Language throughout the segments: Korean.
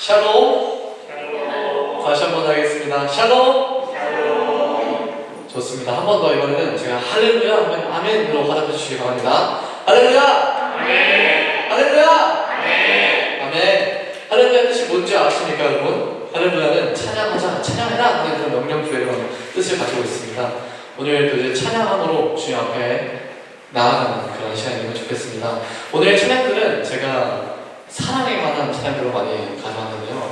샬롬. 다시 한번 하겠습니다. 샬롬. 좋습니다. 한 번 더 이번에는 제가 할렐루야 하면 아멘으로 화답해 주시기 바랍니다. 할렐루야. 아멘. 할렐루야. 아멘. 아멘. 할렐루야 뜻이 뭔지 아십니까, 여러분? 할렐루야는 찬양하자, 찬양해라 하는 그런 명령주의 뜻을 가지고 있습니다. 오늘도 이제 찬양함으로 주님 앞에 나아가는 그런 시간이면 좋겠습니다. 오늘 찬양들은 제가 사랑에 관한 찬양들로 많이 가져왔는데요.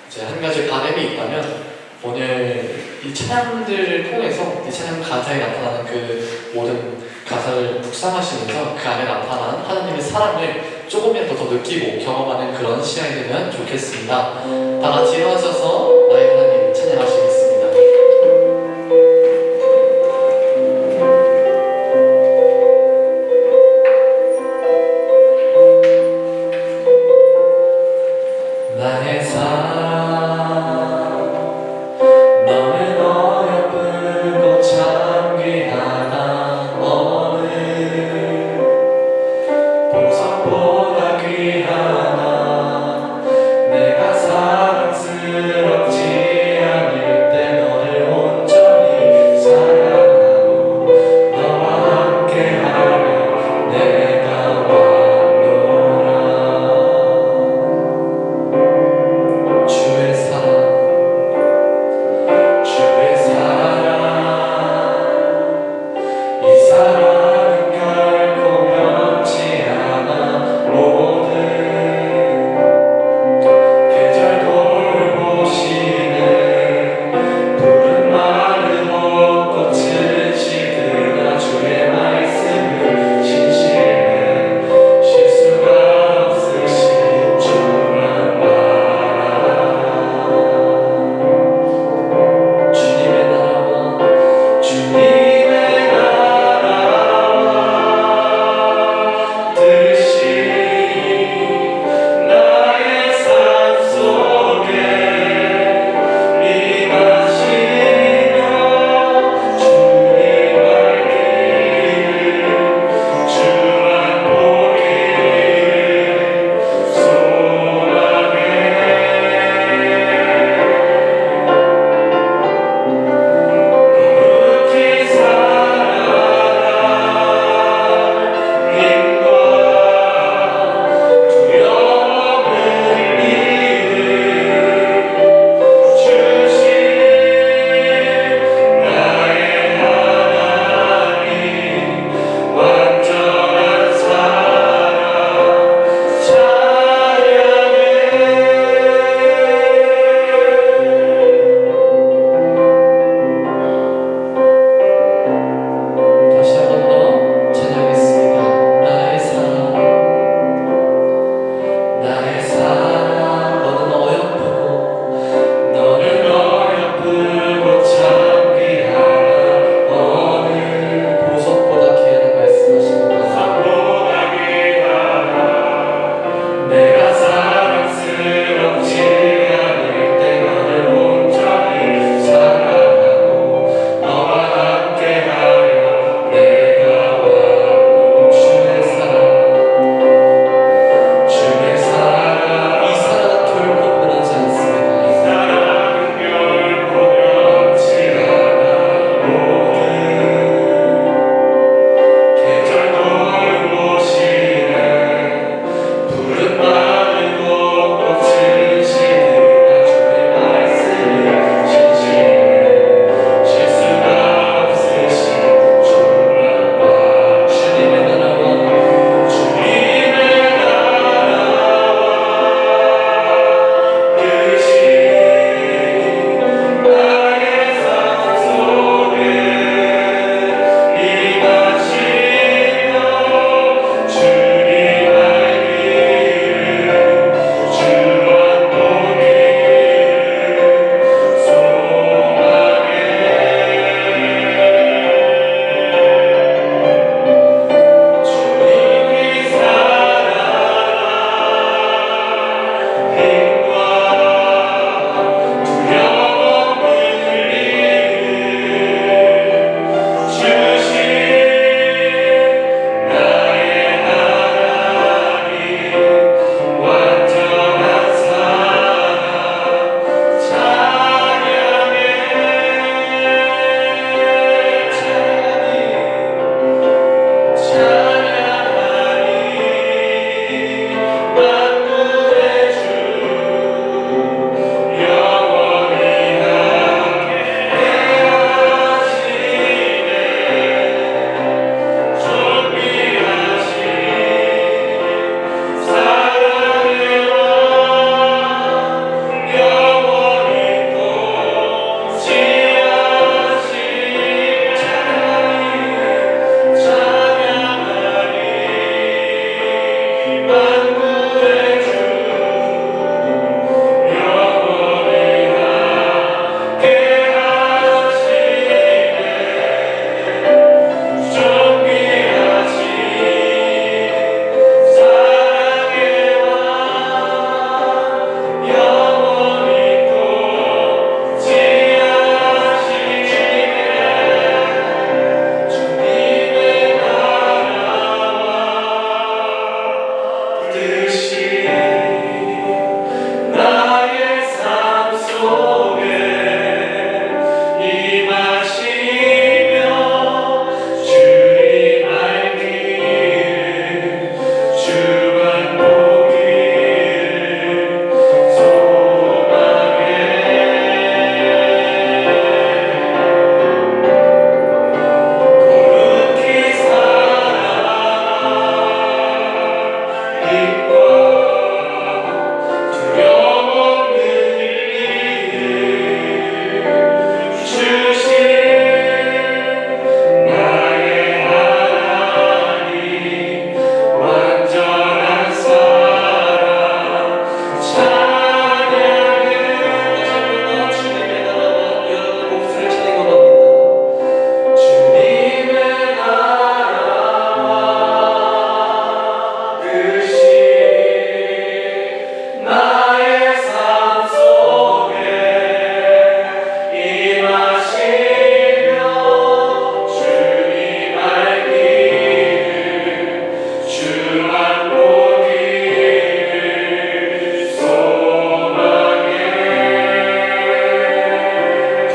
이제 한 가지 바람이 있다면 오늘 이 찬양들을 통해서 이 찬양 가사에 나타나는 그 모든 가사를 묵상하시면서 그 안에 나타난 하나님의 사랑을 조금이라도 더 느끼고 경험하는 그런 시간이 되면 좋겠습니다. 다 같이 일어나셔서 나의 하나님 찬양하시겠습니다. 나의 삶 너는 어여쁘고 참 귀하다. 너는 보석보다 귀하다. 내가 사랑스럽지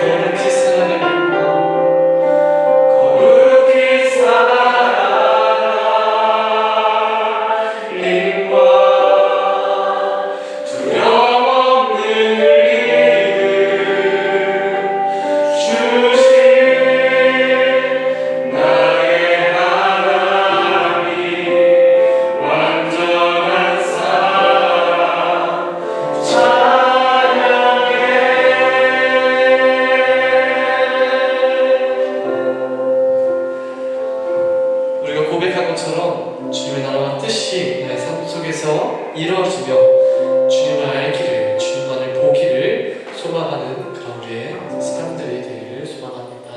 거룩히 살아가겠고 거룩히 살아가림과 두려움 없는 믿음 주신 나의 하나님 완전한 사랑 찬양해. 우리가 고백한 것처럼 주님의 나라와 뜻이 나의 삶 속에서 이루어지며 주님을 알기를, 주님만을 보기를 소망하는 그런 우리의 사람들이 되기를 소망합니다.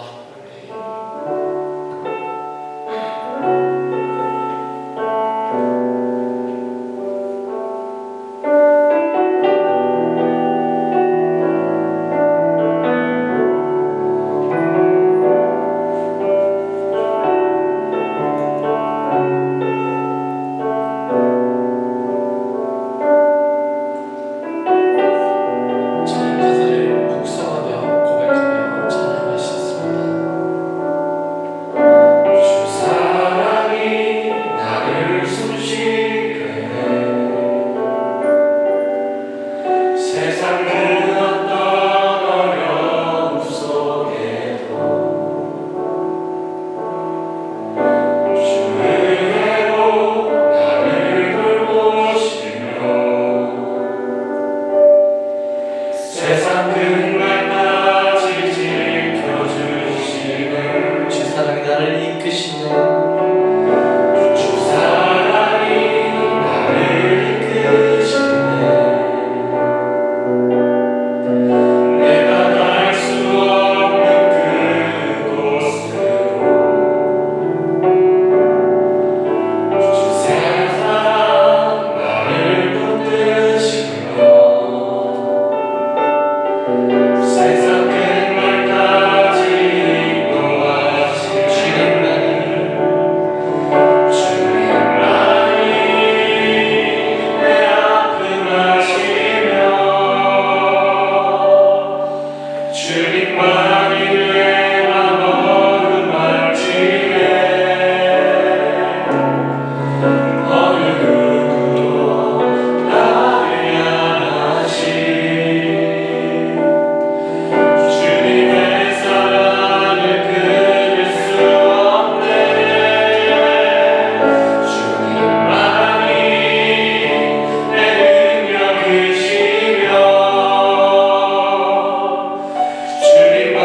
찬양 가사를 묵상하며 고백하며 찬양하시겠습니다. 주 사랑이 나를 숨쉬게 해. 세상 그 어떤 어려움 속에도 주 은혜로 나를 돌보시며 세상 끝날까지 지켜주시는 주 사랑이 나를 이끄시네. 주 사랑이 나를 이끄시네. 내가 갈 수 없는 그곳으로 주 사랑 나를 붙드시며 세상 끝날까지 인도하실 주님만이 내 아픔 아시며 주님만이 내 맘 어루만지네. 어느 누구도 나를 향하시 주님의 사랑을 끊을 수 없네. 주님만이 내 능력이시며 주님만이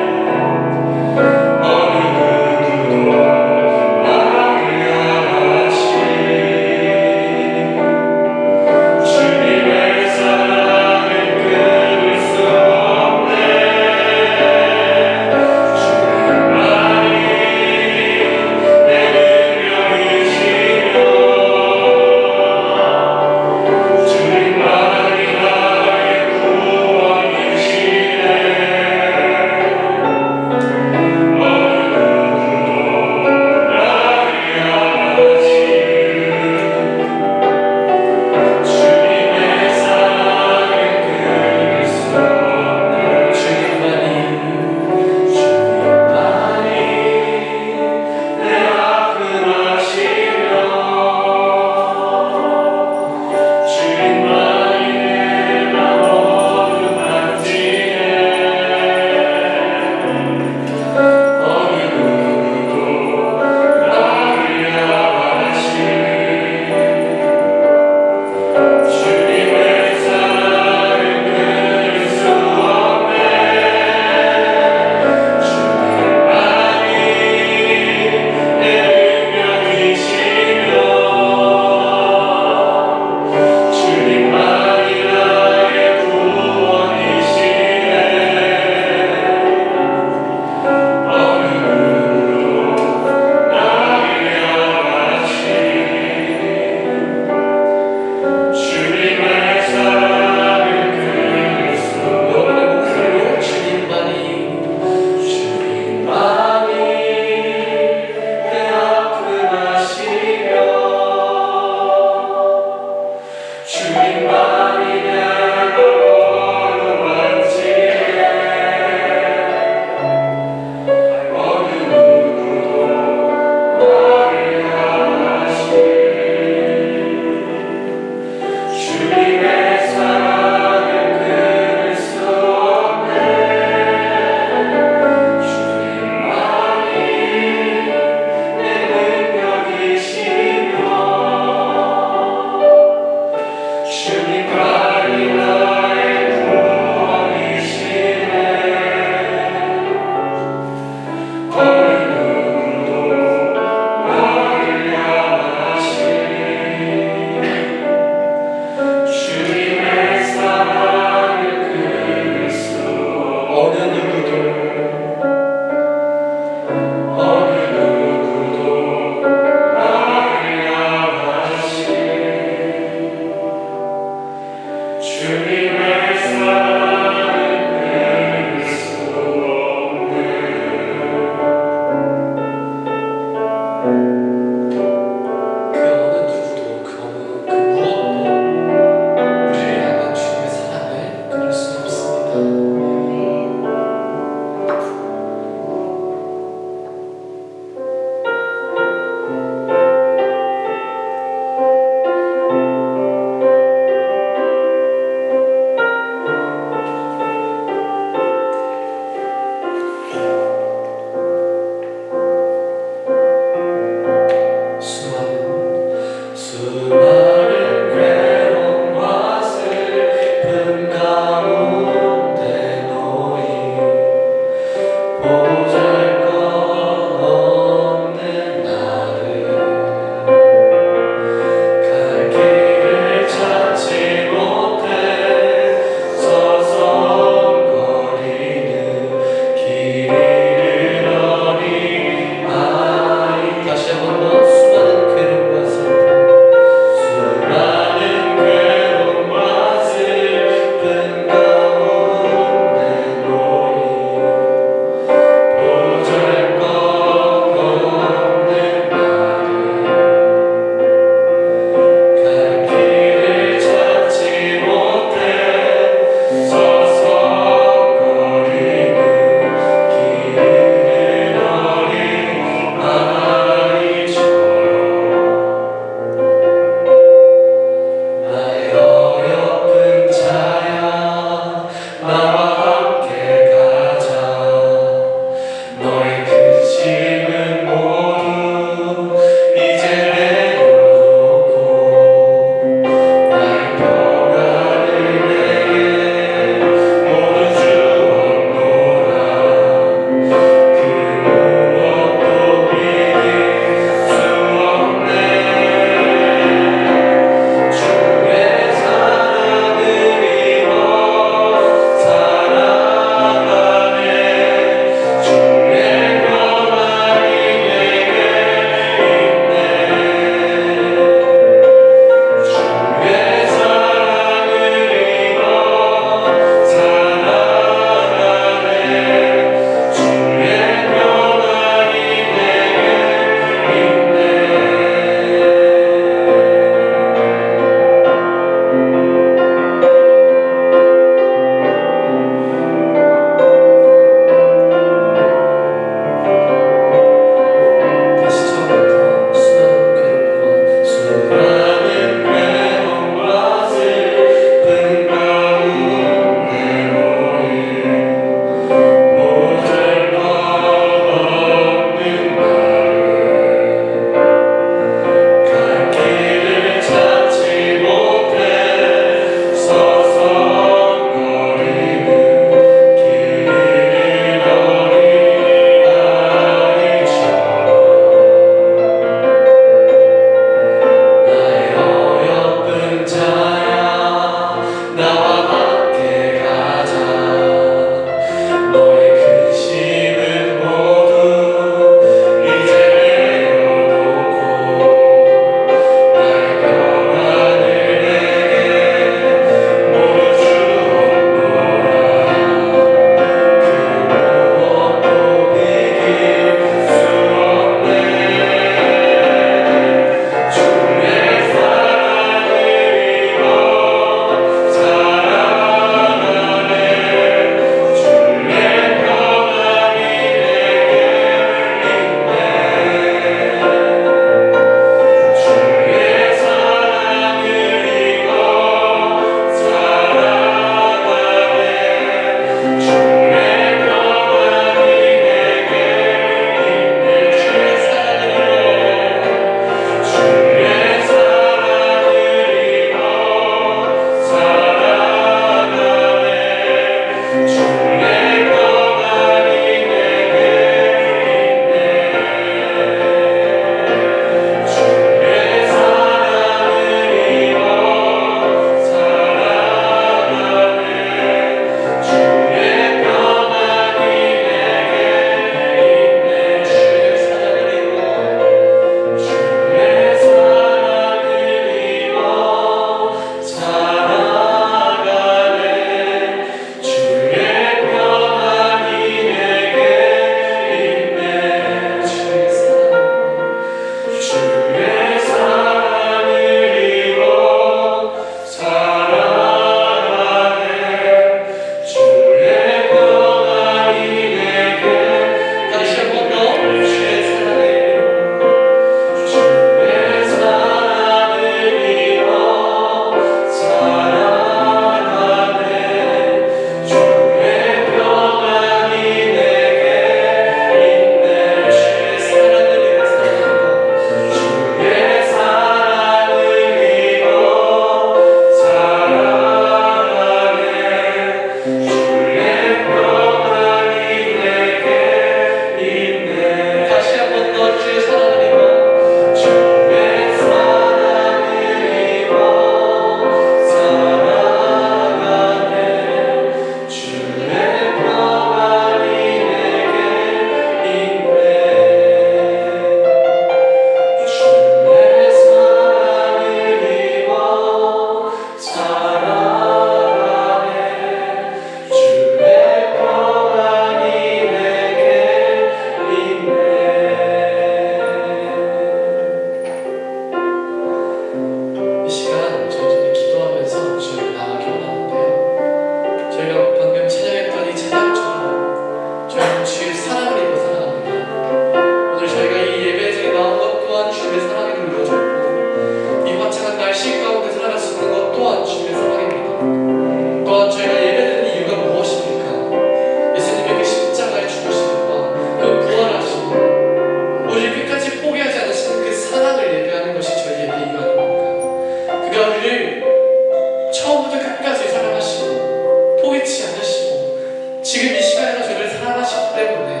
지금 이 시간에도 저희를 사랑하시기 때문에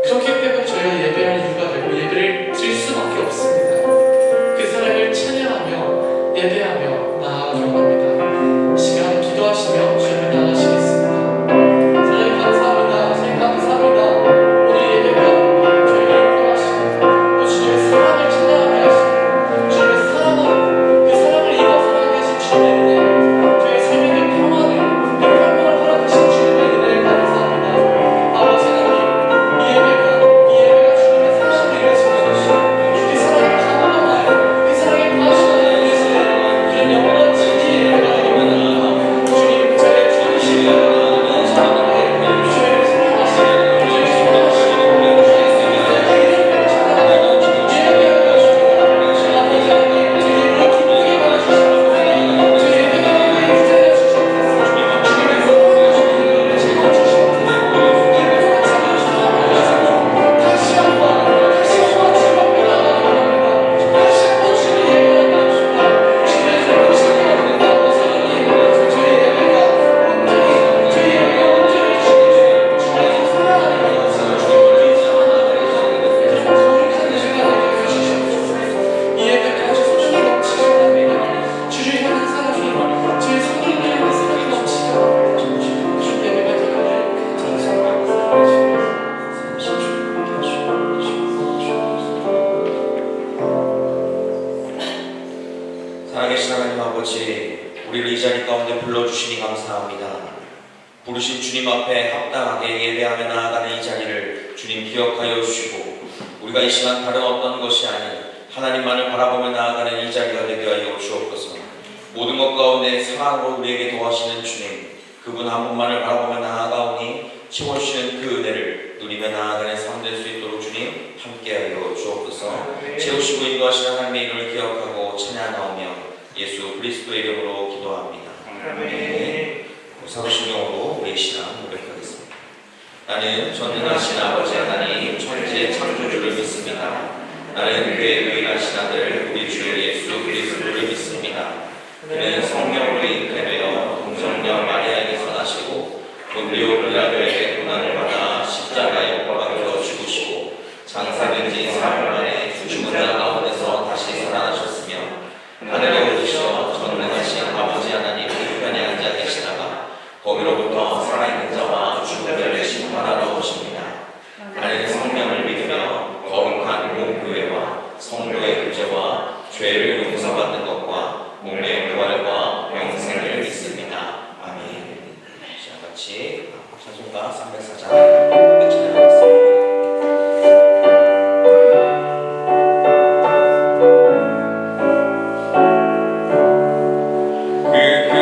그렇기 때문에 저희가 예배할 이유가 되고 예배를 드릴 수밖에 없습니다. 그 사랑을 찬양하며 예배하며 나아가려고 합니다. 이 시간 기도하시며 주님을 나아가시겠습니다. 사랑이 감사합니다. 사랑이 감사합니다. 오늘 예배가 저희를 인도하시고 또 주님의 사랑을 찬양하게 하시고 주님의 사랑으로 그 사랑을 입어 살아가게 하신 주님의 은혜, 저희 삶의 그 평안을 허락하신 주님의 은혜를 감사합니다. 아버지 하나님, 이 예배가 주님의 사랑을 위해서 주시고 그 사랑의 강함을 그 사랑의 과실을 위해서 그런 영원한 진리의 예배가 되기를 원합니다. 주님, 저의 주님이시여 저희를 사랑하시고 저희를 소망하시고 저희의 이름을 찬양하고 예배하여 주시고 아버지 하나님, 저희 예배를 기쁘게 받아주시옵소서. 저희 예배가 기쁘게 주시옵소서. 주님의 사랑을 채워주시옵소서. 이곳을 채워주시옵소서. 다시 한번 주님께 나아가기 원합니다. 다시 한번 주님의 예배를 나누십니다. 주님의 사랑을 찬양합니다. 아버지 하나님, 저희 예배가 온전히 주님을 사랑하는 것을 주님을 사랑하는 그런 거룩한 예배가 되게 해주시옵소서. 이 예배까지 소중히 넘치게 원합니다. 주를 향한 사랑이 저희 성도님을 향한 사랑이 넘치게 주 예배가 되기를 살아계신 하나님 아버지, 우리를 이 자리 가운데 불러주시니 감사합니다. 부르신 주님 앞에 합당하게 예배하며 나아가는 이 자리를 주님 기억하여 주시고, 우리가 이 시간 다른 어떤 것이 아닌 하나님만을 바라보며 나아가는 이 자리가 되게 하여 주옵소서. 모든 것 가운데 사랑으로 우리에게 도와주시는 주님, 그분 한 분만을 바라보며 나아가오니 채워주시는 그 은혜를 누리며 나아가는 삶 될 수 있도록 주님 함께하여 주옵소서. 채우시고 인도하시는 하나님의 이름을 기억하고 찬양하오며 예수 그리스도의 이름으로 기도합니다. 아멘. 사도신경으로 우리의 시간 고백하겠습니다. 나는 전능하신 아버지 하나님 천지의 창조주를 믿습니다. 나는 그의 유일하신 아들 우리 주 예수 그리스도를 믿습니다. 그는 성령으로 잉태되어 동정녀 마리아에게서 나시고 본디오 빌라도에게 고난을 받아 십자가에 못 박혀 죽으시고 장사된 지 사흘 만에 죽은 자 가운데서 다시 살아나셨으며 하늘에 오르셔 전능하신 아버지 하나님 우편에 앉아 계시다가 거기로부터 살아있는 자와 죽은 자를 심판하러 오십니다. 나는 성령을 믿으며 거룩한 공교회와 성도의 교제와 죄를 용서받는 것과 몸의 부활과 영생을 믿습니다. 아멘. 자, 같이 찬송가 304장 찬양하겠습니다. 이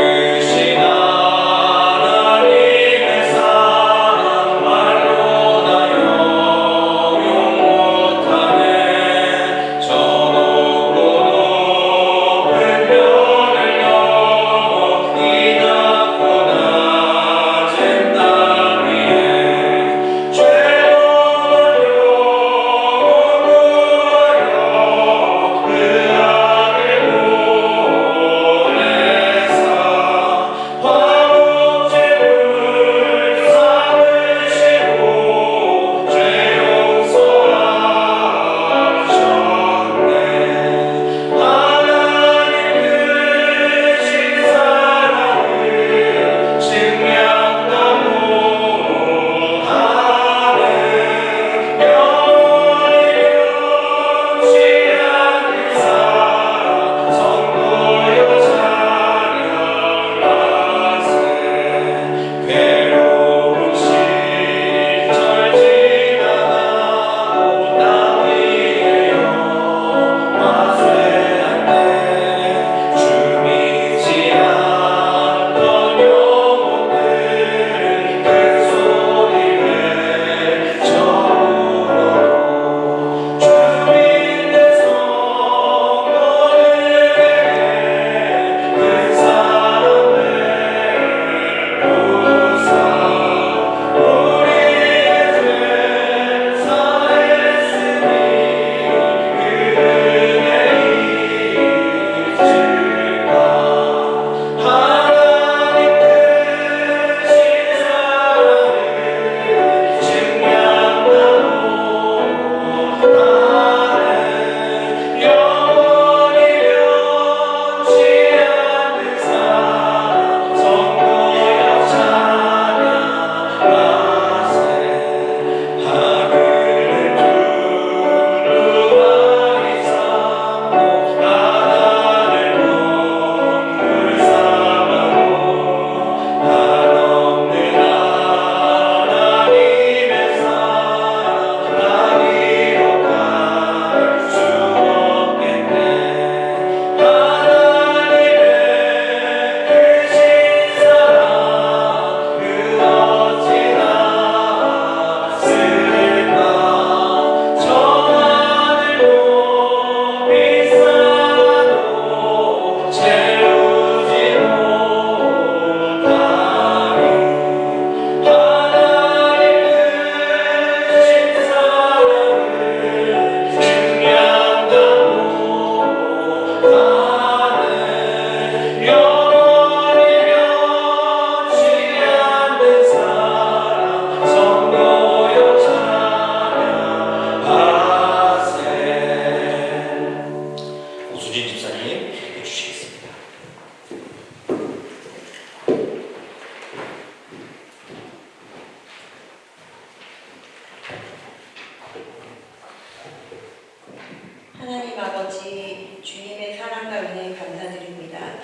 아버지, 주님의 사랑과 은혜에 감사드립니다.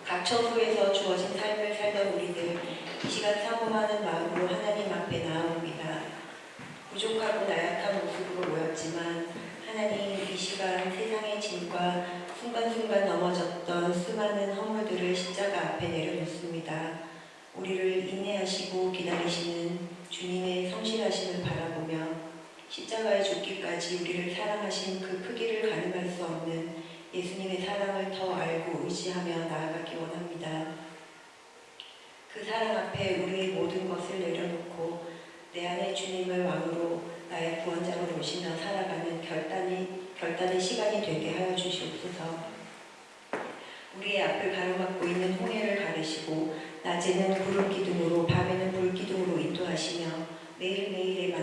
각 처소에서 주어진 삶을 살던 우리들, 이 시간 사모하는 마음으로 하나님 앞에 나아옵니다. 부족하고 나약한 모습으로 모였지만 하나님, 이 시간 세상의 짐과 순간순간 넘어졌던 수많은 허물들을 십자가 앞에 내려놓습니다. 우리를 인내하시고 기다리시는 주님의 성실하심을 바라보며 십자가에 죽기까지 우리를 사랑하신 그 크기를 가늠할 수 없는 예수님의 사랑을 더 알고 의지하며 나아가기 원합니다. 그 사랑 앞에 우리의 모든 것을 내려놓고 내 안에 주님을 왕으로 나의 구원자로 모시며 살아가는 결단의 시간이 되게 하여 주시옵소서. 우리의 앞을 가로막고 있는 홍해를 가르시고 낮에는 구름 기둥으로 밤에는 불 기둥으로 인도하시며 매일매일의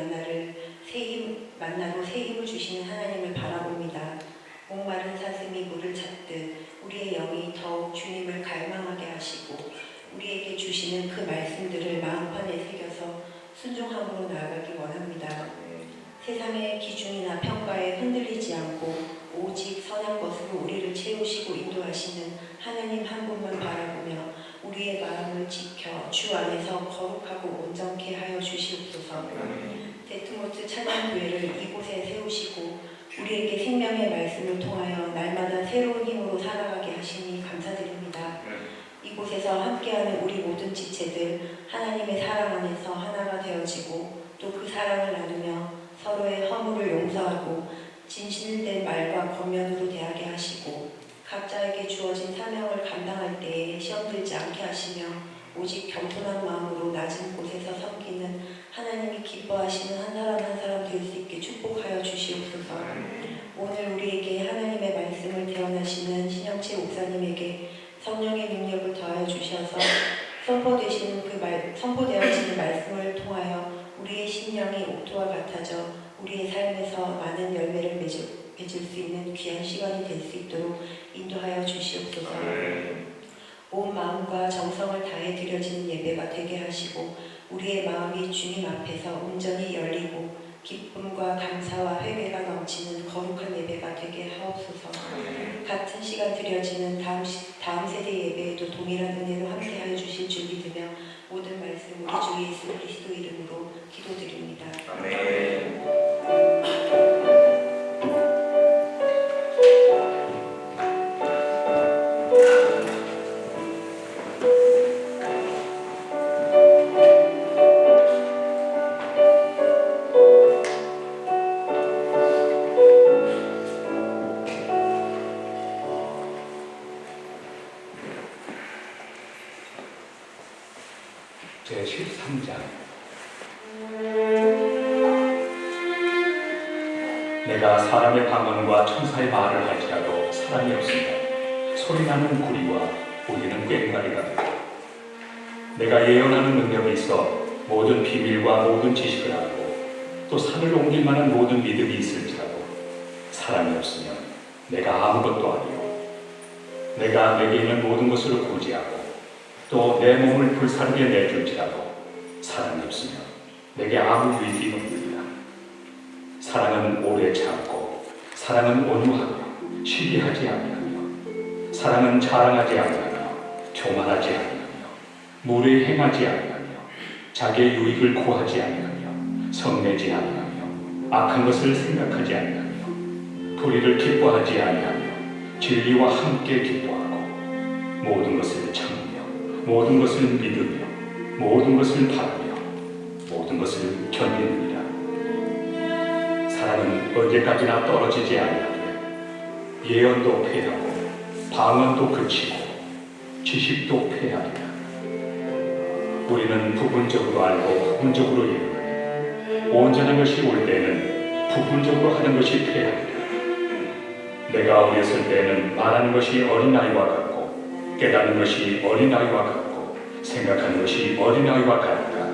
만나로 새 힘을 주시는 하나님을 바라봅니다. 목마른 사슴이 물을 찾듯 우리의 영이 더욱 주님을 갈망하게 하시고 우리에게 주시는 그 말씀들을 마음판에 새겨서 순종함으로 나아가기 원합니다. 세상의 기준이나 평가에 흔들리지 않고 오직 선한 것으로 우리를 채우시고 인도하시는 하나님 한 분만 바라보며 우리의 마음을 지켜 주 안에서 거룩하고 온전케 하여 주시옵소서. 데트모스 찬양교회를 이곳에 세우시고 우리에게 생명의 말씀을 통하여 날마다 새로운 힘으로 살아가게 하시니 감사드립니다. 이곳에서 함께하는 우리 모든 지체들 하나님의 사랑 안에서 하나가 되어지고 또 그 사랑을 나누며 서로의 허물을 용서하고 진실된 말과 권면으로 대하게 하시고 각자에게 주어진 사명을 감당할 때에 시험 들지 않게 하시며 오직 겸손한 마음으로 낮은 곳에서 섬기는 하나님이 기뻐하시는 한 사람 한 사람 될 수 있게 축복하여 주시옵소서. 오늘 우리에게 하나님의 말씀을 대언하시는 신영채 목사님에게 성령의 능력을 더하여 주셔서 선포되어지는 말씀을 통하여 우리의 심령이 옥토와 같아져 우리의 삶에서 많은 열매를 맺을 수 있는 귀한 시간이 될 수 있도록 인도하여 주시옵소서. 온 마음과 정성을 다해 드려지는 예배가 되게 하시고 우리의 마음이 주님 앞에서 온전히 열리고 기쁨과 감사와 회개가 넘치는 거룩한 예배가 되게 하옵소서. 같은 시간 드려지는 다음 세대 예배에도 동일한 은혜로 함께하여 주실 줄 믿으며 모든 말씀 우리 주 예수 그리스도 이름으로 기도드립니다. 아멘. 제13장 내가 사람의 방언과 천사의 말을 할지라도 사람이 없으면 소리나는 구리와 우리는 꽹과리가 되고 내가 예언하는 능력이 있어 모든 비밀과 모든 지식을 알고 또 산을 옮길 만한 모든 믿음이 있을지라도 사람이 없으면 내가 아무것도 아니요 내가 내게 있는 모든 것을 고지하고 또 내 몸을 불사르게 내줄지라도 사랑이 없으면 내게 아무 유익이 없느니라. 사랑은 오래 참고 사랑은 온유하며 시기하지 아니하며 사랑은 자랑하지 아니하며 교만하지 아니하며 무례 행하지 아니하며 자기의 유익을 구하지 아니하며 성내지 아니하며 악한 것을 생각하지 아니하며 불의를 기뻐하지 아니하며 진리와 함께 기뻐하고 모든 것을 참으며 모든 것을 믿으며 모든 것을 바라며 모든 것을 견디느니라. 사랑은 언제까지나 떨어지지 아니하되 예언도 패하고 방언도 그치고 지식도 패하리라. 우리는 부분적으로 알고 부분적으로 예언하니 온전한 것이 올 때에는 부분적으로 하는 것이 패하리라. 내가 어렸을 때에는 말하는 것이 어린아이와 같고 깨닫는 것이 어린아이와 같고 생각하는 것이 어린아이와 같다.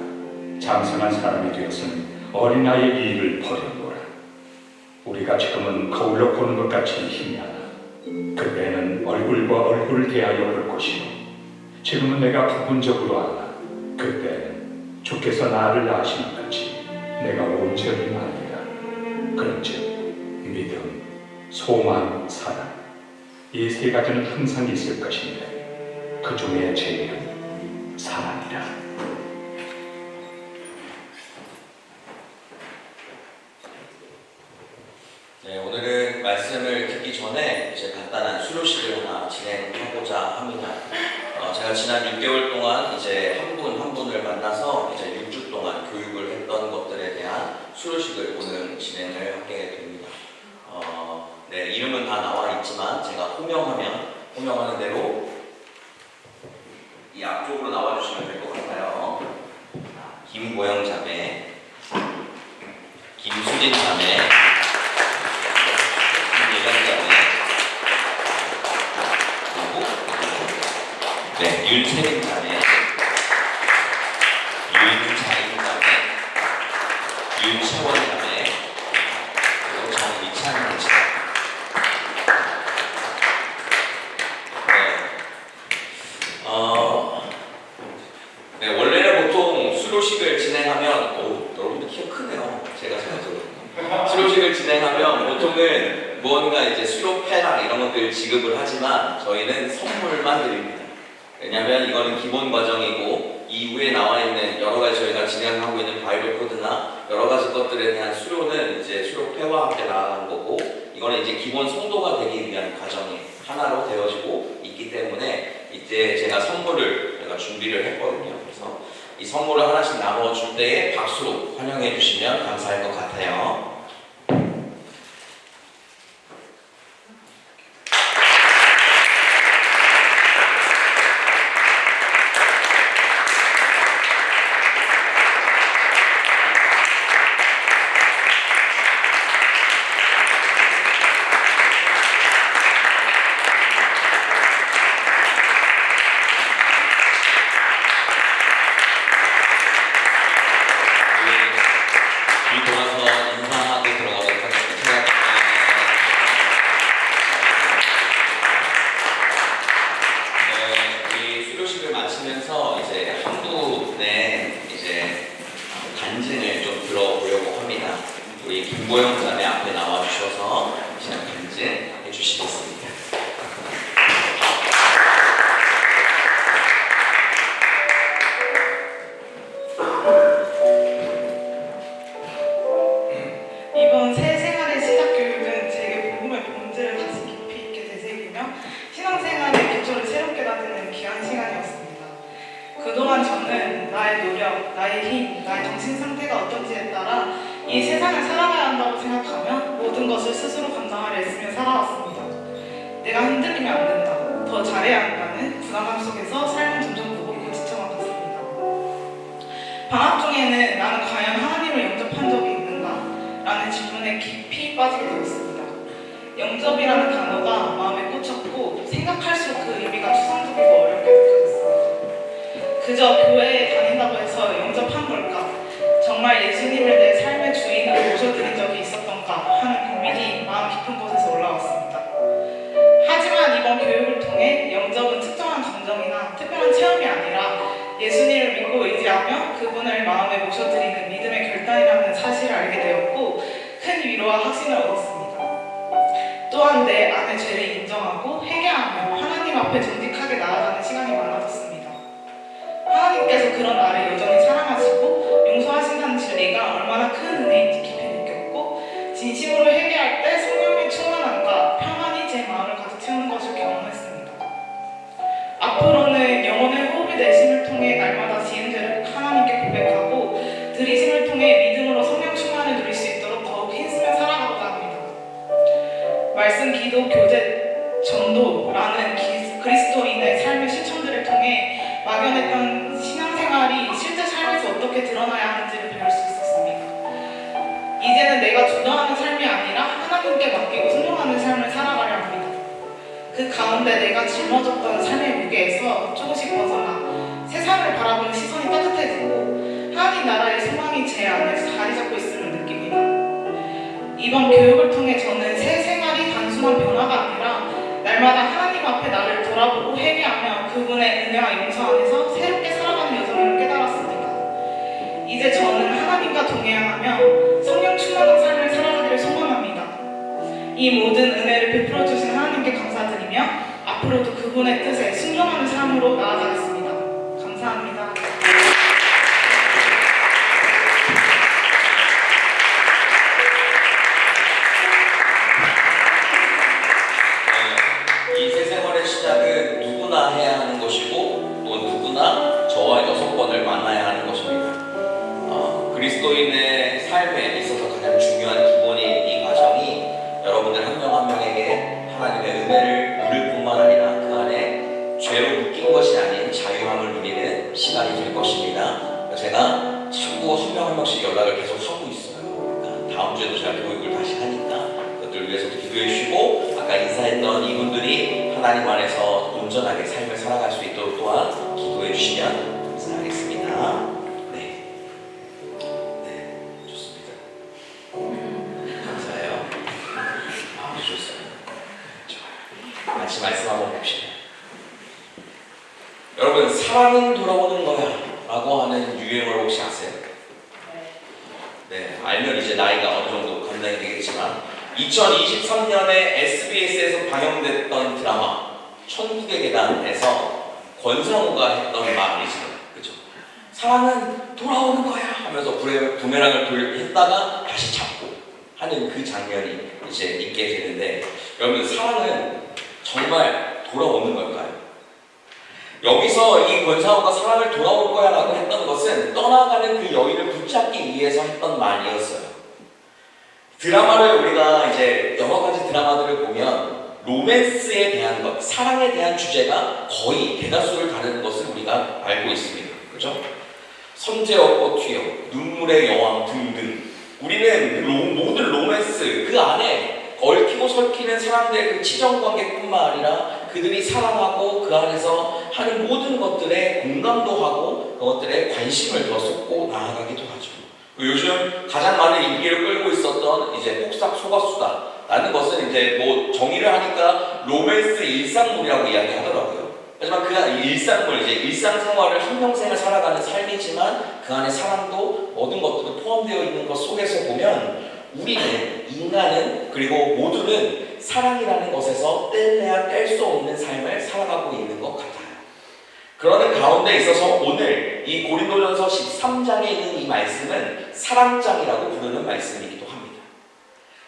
장성한 사람이 되었으니 어린아이의 이익을 버렸노라. 우리가 지금은 거울로 보는 것 같이 희미하나 그때는 얼굴과 얼굴을 대하여 볼 것이요 지금은 내가 부분적으로 알아. 그때는 주께서 나를 아시는 같이 내가 온전히 아니라. 그런즉 믿음, 소망, 사랑. 이 세 가지는 항상 있을 것인데 그 중에 제일은 사랑이라. 네, 오늘은 말씀을 듣기 전에 이제 간단한 수료식을 하나 진행하고자 합니다. 제가 지난 6개월 동안 이제 한 분 한 분을 만나서 이제 6주 동안 교육을 했던 것들에 대한 수료식을 오늘 진행을 하게 됩니다. 네, 이름은 다 나와 있지만 제가 호명하는 대로 이 앞쪽으로 나와주시면 될 것 같아요. 김보영 자매, 김수진 자매, 네, 윤채민 자매, 윤자인 자매, 윤채원 자매, 그리고 정미찬 자. 네, 원래는 보통 수료식을 진행하면, 여러분들 키가 크네요. 제가 생각해도. 수료식을 진행하면 보통은 무언가 이제 수료패랑 이런 것들 지급을 하지만 저희는 선물만 드립니다. 왜냐하면 이거는 기본 과정이고 이후에 나와 있는 여러 가지 저희가 진행하고 있는 바이블 코드나 여러 가지 것들에 대한 수료는 이제 수료패와 함께 나아가는 거고 이거는 이제 기본 성도가 되기 위한 과정이 하나로 되어지고 있기 때문에 이제 제가 선물을 제가 준비를 했거든요. 그래서 이 선물을 하나씩 나누어 줄 때에 박수로 환영해 주시면 감사할 것 같아요. 김보영 자매 앞에 나와주셔서 시작 간증해 주시겠습니다. 이번 새 생활의 시작 교육은 제게 복음의 본질을 다시 깊이 있게 되새기며 신앙생활의 기초를 새롭게 다지는 귀한 시간이었습니다. 그동안 저는 나의 노력, 나의 힘, 나의 정신 상태가 어떤지에 따라 이 세상을 살아가야 한다고 생각하며 모든 것을 스스로 감당하려 애쓰며 살아왔습니다. 내가 흔들리면 안 된다, 더 잘해야 한다는 부담감 속에서 삶은 점점 무겁고 지쳐만 갔습니다. 방학 중에는 나는 과연 하나님을 영접한 적이 있는가? 라는 질문에 깊이 빠지게 되었습니다. 영접이라는 단어가 마음에 꽂혔고 생각할수록 그 의미가 추상적이고 어렵게 느껴졌습니다. 그저 교회에 다닌다고 해서 영접한 걸까? 정말 예수님을 내 삶의 주인으로 모셔드린 적이 있었던가 하는 고민이 마음 깊은 곳에서 올라왔습니다. 하지만 이번 교육을 통해 영접은 특정한 감정이나 특별한 체험이 아니라 예수님을 믿고 의지하며 그분을 마음에 모셔드리는 믿음의 결단이라는 사실을 알게 되었고 큰 위로와 확신을 얻었습니다. 또한 내 안의 죄를 인정하고 회개하며 하나님 앞에 정직하게 나아가는 시간이 많아졌습니다. 하나님께서 그런 나를 여전히 사랑하시고 용서하신다는 진리가 얼마나 큰 은혜인지 깊이 느꼈고 진심으로 회개할 때 성령의 충만함과 평안이 제 마음을 가득 채우는 것을 경험했습니다. 앞으로는 영혼의 호흡이 내심을 통해 날마다 지은 죄를 하나님께 고백하고 들이심을 통해 믿음으로 성령 충만을 누릴 수 있도록 더욱 힘쓰며 살아가고자 합니다. 말씀, 기도, 교제, 전도라는 그리스도인의 삶의 실천들을 통해 막연했던 신앙생활이 실제 삶에서 어떻게 드러나야 하는지를 배울 수 있었습니다. 이제는 내가 주도하는 삶이 아니라 하나님께 맡기고 순종하는 삶을 살아가려 합니다. 그 가운데 내가 짊어졌던 삶의 무게에서 조금씩 벗어나 세상을 바라보는 시선이 따뜻해지고 하나님 나라의 소망이 제 안에 자리 잡고 있음을 느낍니다. 이번 교육을 통해 저는 새 생활이 단순한 변화가 아니라 날마다 하나님 앞에 나를 돌아보고 회개하며 그분의 은혜와 용서 안에서 새롭게 살아가는 여정을 깨달았습니다. 이제 저는 하나님과 동행하며 성령 충만한 삶을 살아가기를 소망합니다. 이 모든 은혜를 베풀어 주신 하나님께 감사드리며 앞으로도 그분의 뜻에 순종하는 삶으로 나아가겠습니다. 감사합니다. 이 새 생활의 시작은 누구나 해야 하는 것이고 또 누구나 저와 6번을 만나야 하는 것입니다. 그리스도인의 삶에 있어서 가장 중요한 기본인 이 과정이 여러분들 한 명 한 명에게 하나님의 은혜를 누릴 뿐만 아니라 그 안에 죄로 묶인 것이 아닌 자유함을 누리는 시간이 될 것입니다. 제가 자꾸 한 명 한 명씩 연락을 계속 하고 있어요. 그러니까 다음 주에도 제가 교육을 다시 하니까 그것들 위해서도 기도해 주시고 아까 인사했던 이분들이 하나님 안에서 온전하게 삶을 살아갈 수 있도록 또한 기도해 주시면 감사하겠습니다. 좋습니다. 감사해요. 좋습니다. 좋아요. 같이 말씀 한번 봅시다. 여러분, 사랑은 돌아오는 거야 라고 하는 유행어를 혹시 아세요? 네, 알면 이제 나이가 어느 정도 감당이 되겠지만 2023년에 SBS에서 방영됐던 드라마 천국의 계단에서 권상우가 했던 말이죠. 그죠? 사랑은 돌아오는 거야 하면서 부메랑을 했다가 다시 잡고 하는 그 장면이 이제 있게 되는데, 여러분, 사랑은 정말 돌아오는 걸까요? 여기서 이 권상우가 사랑을 돌아올 거야 라고 했던 것은 떠나가는 그 여인을 붙잡기 위해서 했던 말이었어요. 드라마를 우리가 이제 여러 가지 드라마들을 보면 로맨스에 대한 것, 사랑에 대한 주제가 거의 대다수를 다루는 것을 우리가 알고 있습니다. 그죠? 선제와 꽃튀어, 눈물의 여왕 등등, 우리는 모든 로맨스 그 안에 얽히고 설키는 사람들의 그 치정관계뿐만 아니라 그들이 사랑하고 그 안에서 하는 모든 것들에 공감도 하고 그것들에 관심을 더 쏟고 나아가기도 하죠. 요즘 가장 많은 인기를 끌고 있었던 이제 폭삭 속았수다라는 것은 이제 뭐 정의를 하니까 로맨스 일상물이라고 이야기하더라고요. 하지만 그 일상물, 이제 일상생활을 한평생을 살아가는 삶이지만 그 안에 사랑도 모든 것들도 포함되어 있는 것 속에서 보면 우리는, 인간은, 그리고 모두는 사랑이라는 것에서 뗄래야 뗄 수 없는 삶을 살아가고 있는 것 같아요. 그러는 가운데 있어서 오늘 이 고린도전서 13장에 있는 이 말씀은 사랑장이라고 부르는 말씀이기도 합니다.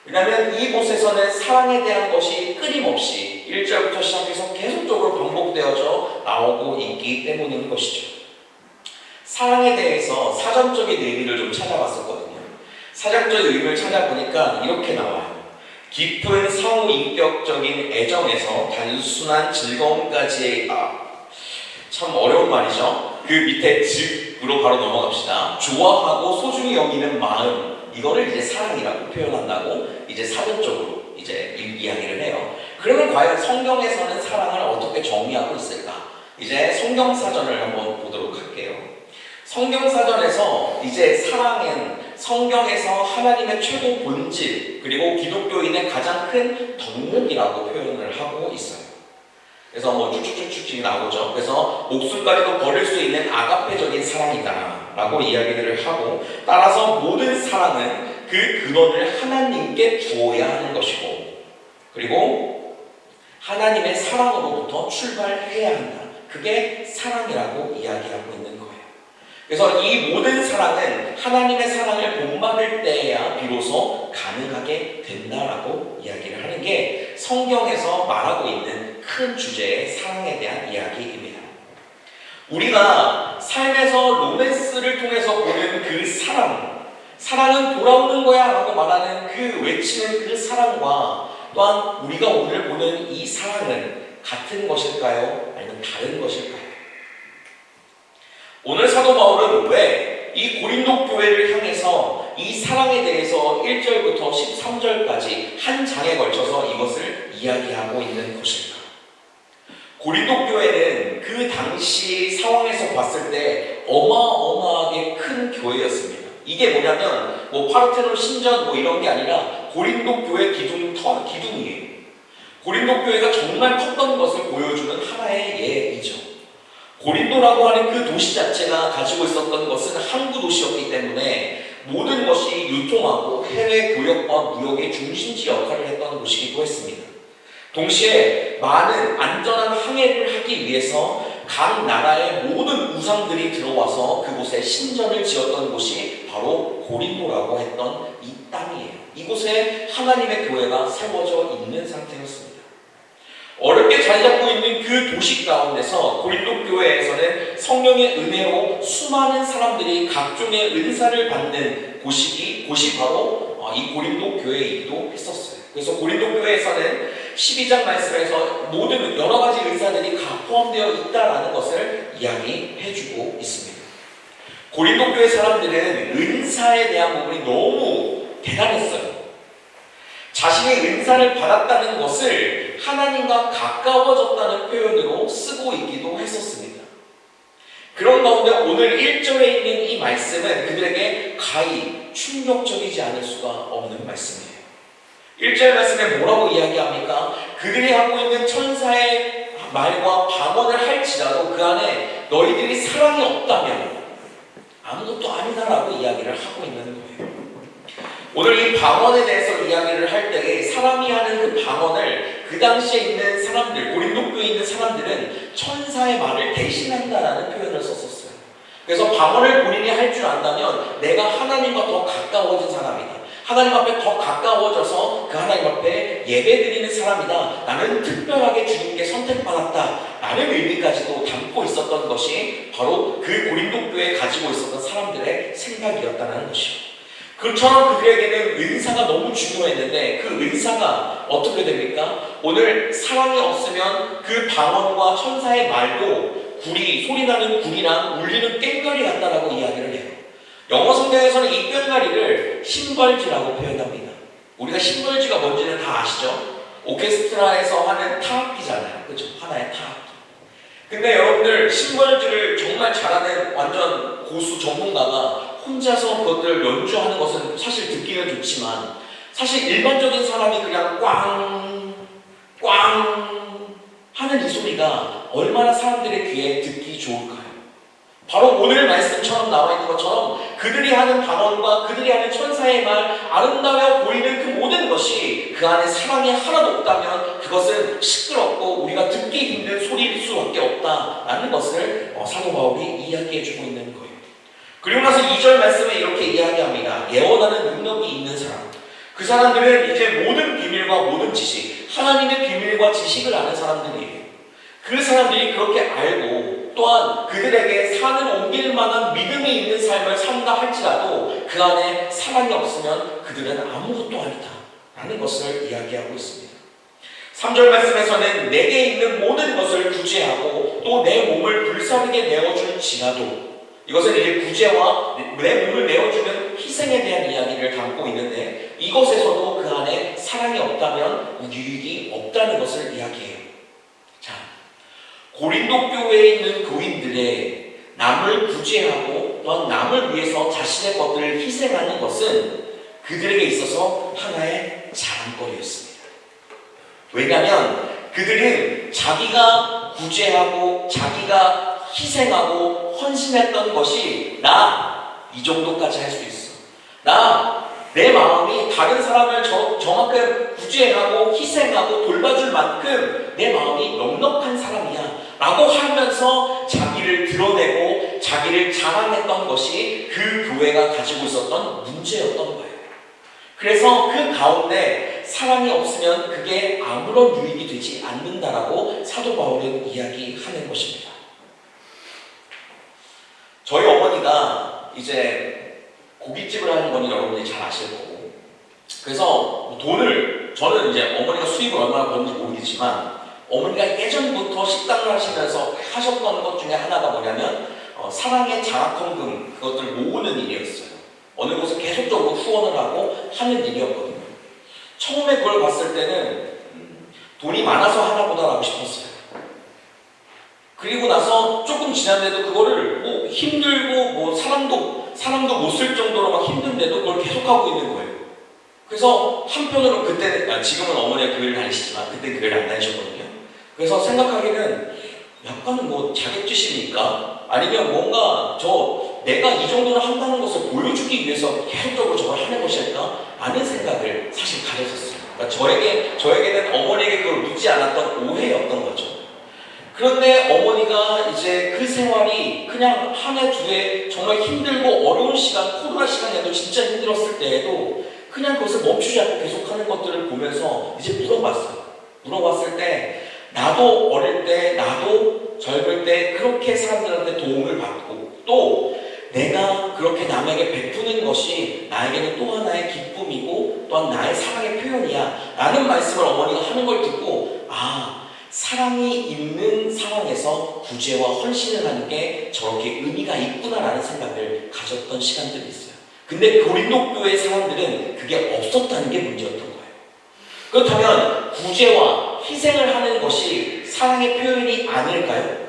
왜냐하면 이곳에서는 사랑에 대한 것이 끊임없이 1절부터 시작해서 계속적으로 반복되어져 나오고 있기 때문인 것이죠. 사랑에 대해서 사전적인 의미를 좀 찾아봤었거든요. 사전적 의미를 찾아보니까 이렇게 나와요. 깊은 상호인격적인 애정에서 단순한 즐거움까지의 참 어려운 말이죠. 그 밑에 즉으로 바로 넘어갑시다. 좋아하고 소중히 여기는 마음, 이거를 이제 사랑이라고 표현한다고 이제 사전적으로 이제 이야기를 해요. 그러면 과연 성경에서는 사랑을 어떻게 정의하고 있을까? 이제 성경사전을 한번 보도록 할게요. 성경사전에서 이제 사랑은 성경에서 하나님의 최고 본질, 그리고 기독교인의 가장 큰 덕목이라고 표현을 하고 있어요. 그래서 뭐 쭉쭉쭉쭉 나오죠. 그래서 목숨까지도 버릴 수 있는 아가페적인 사랑이다 라고 이야기들을 하고, 따라서 모든 사랑은 그 근원을 하나님께 주어야 하는 것이고, 그리고 하나님의 사랑으로부터 출발해야 한다. 그게 사랑이라고 이야기하고 있는 거예요. 그래서 이 모든 사랑은 하나님의 사랑을 본받을 때야 비로소 가능하게 된다라고 이야기를 하는 게 성경에서 말하고 있는 큰 주제의 사랑에 대한 이야기입니다. 우리가 삶에서 로맨스를 통해서 보는 그 사랑은 돌아오는 거야 라고 말하는 그 외치는 그 사랑과 또한 우리가 오늘 보는 이 사랑은 같은 것일까요? 아니면 다른 것일까요? 오늘 사도 바울은 왜 이 고린도 교회를 향해서 이 사랑에 대해서 1절부터 13절까지 한 장에 걸쳐서 이것을 이야기하고 있는 것일까? 고린도 교회는 그 당시 상황에서 봤을 때 어마어마하게 큰 교회였습니다. 이게 뭐냐면 뭐 파르테논 신전 뭐 이런 게 아니라 고린도 교회 기둥이에요. 고린도 교회가 정말 컸던 것을 보여주는 하나의 예이죠. 고린도라고 하는 그 도시 자체가 가지고 있었던 것은 항구 도시였기 때문에 모든 것이 유통하고 해외 교역과 무역의 중심지 역할을 했던 곳이기도 했습니다. 동시에 많은 안전한 항해를 하기 위해서 각 나라의 모든 우상들이 들어와서 그곳에 신전을 지었던 곳이 바로 고린도라고 했던 이 땅이에요. 이곳에 하나님의 교회가 세워져 있는 상태였습니다. 어렵게 자리 잡고 있는 그 도시 가운데서 고린도 교회에서는 성령의 은혜로 수많은 사람들이 각종의 은사를 받는 곳이 바로 이 고린도 교회이기도 했었어요. 그래서 고린도 교회에서는 12장 말씀에서 모든 여러 가지 은사들이 다 포함되어 있다라는 것을 이야기해주고 있습니다. 고린도 교회 사람들은 은사에 대한 부분이 너무 대단했어요. 자신의 은사를 받았다는 것을 하나님과 가까워졌다는 표현으로 쓰고 있기도 했었습니다. 그런 가운데 오늘 1절에 있는 이 말씀은 그들에게 가히 충격적이지 않을 수가 없는 말씀이에요. 1절 말씀에 뭐라고 이야기합니까? 그들이 하고 있는 천사의 말과 방언을 할지라도 그 안에 너희들이 사랑이 없다면 아무것도 아니다라고 이야기를 하고 있는 거예요. 오늘 이 방언에 대해서 이야기를 할 때에 사람이 하는 그 방언을 그 당시에 있는 사람들, 고린도 교회에 있는 사람들은 천사의 말을 대신한다라는 표현을 썼었어요. 그래서 방언을 본인이 할 줄 안다면 내가 하나님과 더 가까워진 사람이다. 하나님 앞에 더 가까워져서 그 하나님 앞에 예배드리는 사람이다. 나는 특별하게 주님께 선택받았다. 라는 의미까지도 담고 있었던 것이 바로 그 고린도 교회에 가지고 있었던 사람들의 생각이었다는 것이요. 그처럼 그들에게는 은사가 너무 중요했는데 그 은사가 어떻게 됩니까? 오늘 사랑이 없으면 그 방언과 천사의 말도 소리나는 구리랑 울리는 꽹과리 같다라고 이야기를 해요. 영어 성경에서는 이 꽹과리를 심벌지라고 표현합니다. 우리가 심벌지가 뭔지는 다 아시죠? 오케스트라에서 하는 타악기잖아요. 그렇죠? 하나의 타악기. 근데 여러분들 심벌지를 정말 잘하는 완전 고수 전문가가 혼자서 그것들을 연주하는 것은 사실 듣기는 좋지만 사실 일반적인 사람이 그냥 꽝 하는 이 소리가 얼마나 사람들의 귀에 듣기 좋을까요? 바로 오늘 말씀처럼 나와 있는 것처럼 그들이 하는 방언과 그들이 하는 천사의 말, 아름다워 보이는 그 모든 것이 그 안에 사랑이 하나도 없다면 그것은 시끄럽고 우리가 듣기 힘든 소리일 수밖에 없다라는 것을 사도 바울이 이야기해주고 있는 거예요. 그리고 나서 2절 말씀에 이렇게 이야기합니다. 예언하는 능력이 있는 사람. 그 사람들은 이제 모든 비밀과 모든 지식, 하나님의 비밀과 지식을 아는 사람들이에요. 그 사람들이 그렇게 알고 또한 그들에게 산을 옮길 만한 믿음이 있는 삶을 산다 할지라도 그 안에 사랑이 없으면 그들은 아무것도 아니다 라는 것을 이야기하고 있습니다. 3절 말씀에서는 내게 있는 모든 것을 구제하고 또 내 몸을 불사르게 내어줄지라도 이것은 이제 구제와 내 몸을 내어주는 희생에 대한 이야기를 담고 있는데 이것에서도 그 안에 사랑이 없다면 유익이 없다는 것을 이야기해요. 자, 고린도 교회에 있는 교인들의 남을 구제하고 또한 남을 위해서 자신의 것들을 희생하는 것은 그들에게 있어서 하나의 자랑거리였습니다. 왜냐하면 그들은 자기가 구제하고 자기가 희생하고 헌신했던 것이 나 이 정도까지 할 수 있어. 내 마음이 다른 사람을 저만큼 구제하고 희생하고 돌봐줄 만큼 내 마음이 넉넉한 사람이야 라고 하면서 자기를 드러내고 자기를 자랑했던 것이 그 교회가 가지고 있었던 문제였던 거예요. 그래서 그 가운데 사랑이 없으면 그게 아무런 유익이 되지 않는다라고 사도 바울은 이야기하는 것입니다. 저희 어머니가 이제 고깃집을 하는 거는 여러분들이 잘 아실 거고, 그래서 저는 이제 어머니가 수입을 얼마나 버는지 모르겠지만 어머니가 예전부터 식당을 하시면서 하셨던 것 중에 하나가 뭐냐면 사랑의 장학헌금 그것들을 모으는 일이었어요. 어느 곳에 계속적으로 후원을 하고 하는 일이었거든요. 처음에 그걸 봤을 때는 돈이 많아서 하나 보다라고 싶었어요. 그리고 나서 조금 지났는데도 그거를 뭐 힘들고 뭐 사람도 못 쓸 정도로 막 힘든데도 그걸 계속하고 있는 거예요. 그래서 한편으로 그때는 지금은 어머니가 교회를 다니시지만 그때 교회를 안 다니셨거든요. 그래서 생각하기는 약간은 뭐 자격지심입니까? 아니면 뭔가 내가 이 정도를 한다는 것을 보여주기 위해서 계속적으로 저걸 하는 것일까? 라는 생각을 사실 가졌었어요. 그러니까 저에게는 어머니에게 그걸 묻지 않았던 오해였던 거죠. 그런데 어머니가 이제 그 생활이 그냥 한 해, 두 해 정말 힘들고 어려운 시간, 코로나 시간에도 진짜 힘들었을 때에도 그냥 그것을 멈추지 않고 계속하는 것들을 보면서 이제 물어봤어요. 물어봤을 때 나도 어릴 때, 나도 젊을 때 그렇게 사람들한테 도움을 받고 또 내가 그렇게 남에게 베푸는 것이 나에게는 또 하나의 기쁨이고 또한 나의 사랑의 표현이야 라는 말씀을 어머니가 하는 걸 듣고 사랑이 있는 상황에서 구제와 헌신을 하는 게 저렇게 의미가 있구나라는 생각을 가졌던 시간들이 있어요. 근데 고린도 교회 사람들은 그게 없었다는 게 문제였던 거예요. 그렇다면 구제와 희생을 하는 것이 사랑의 표현이 아닐까요?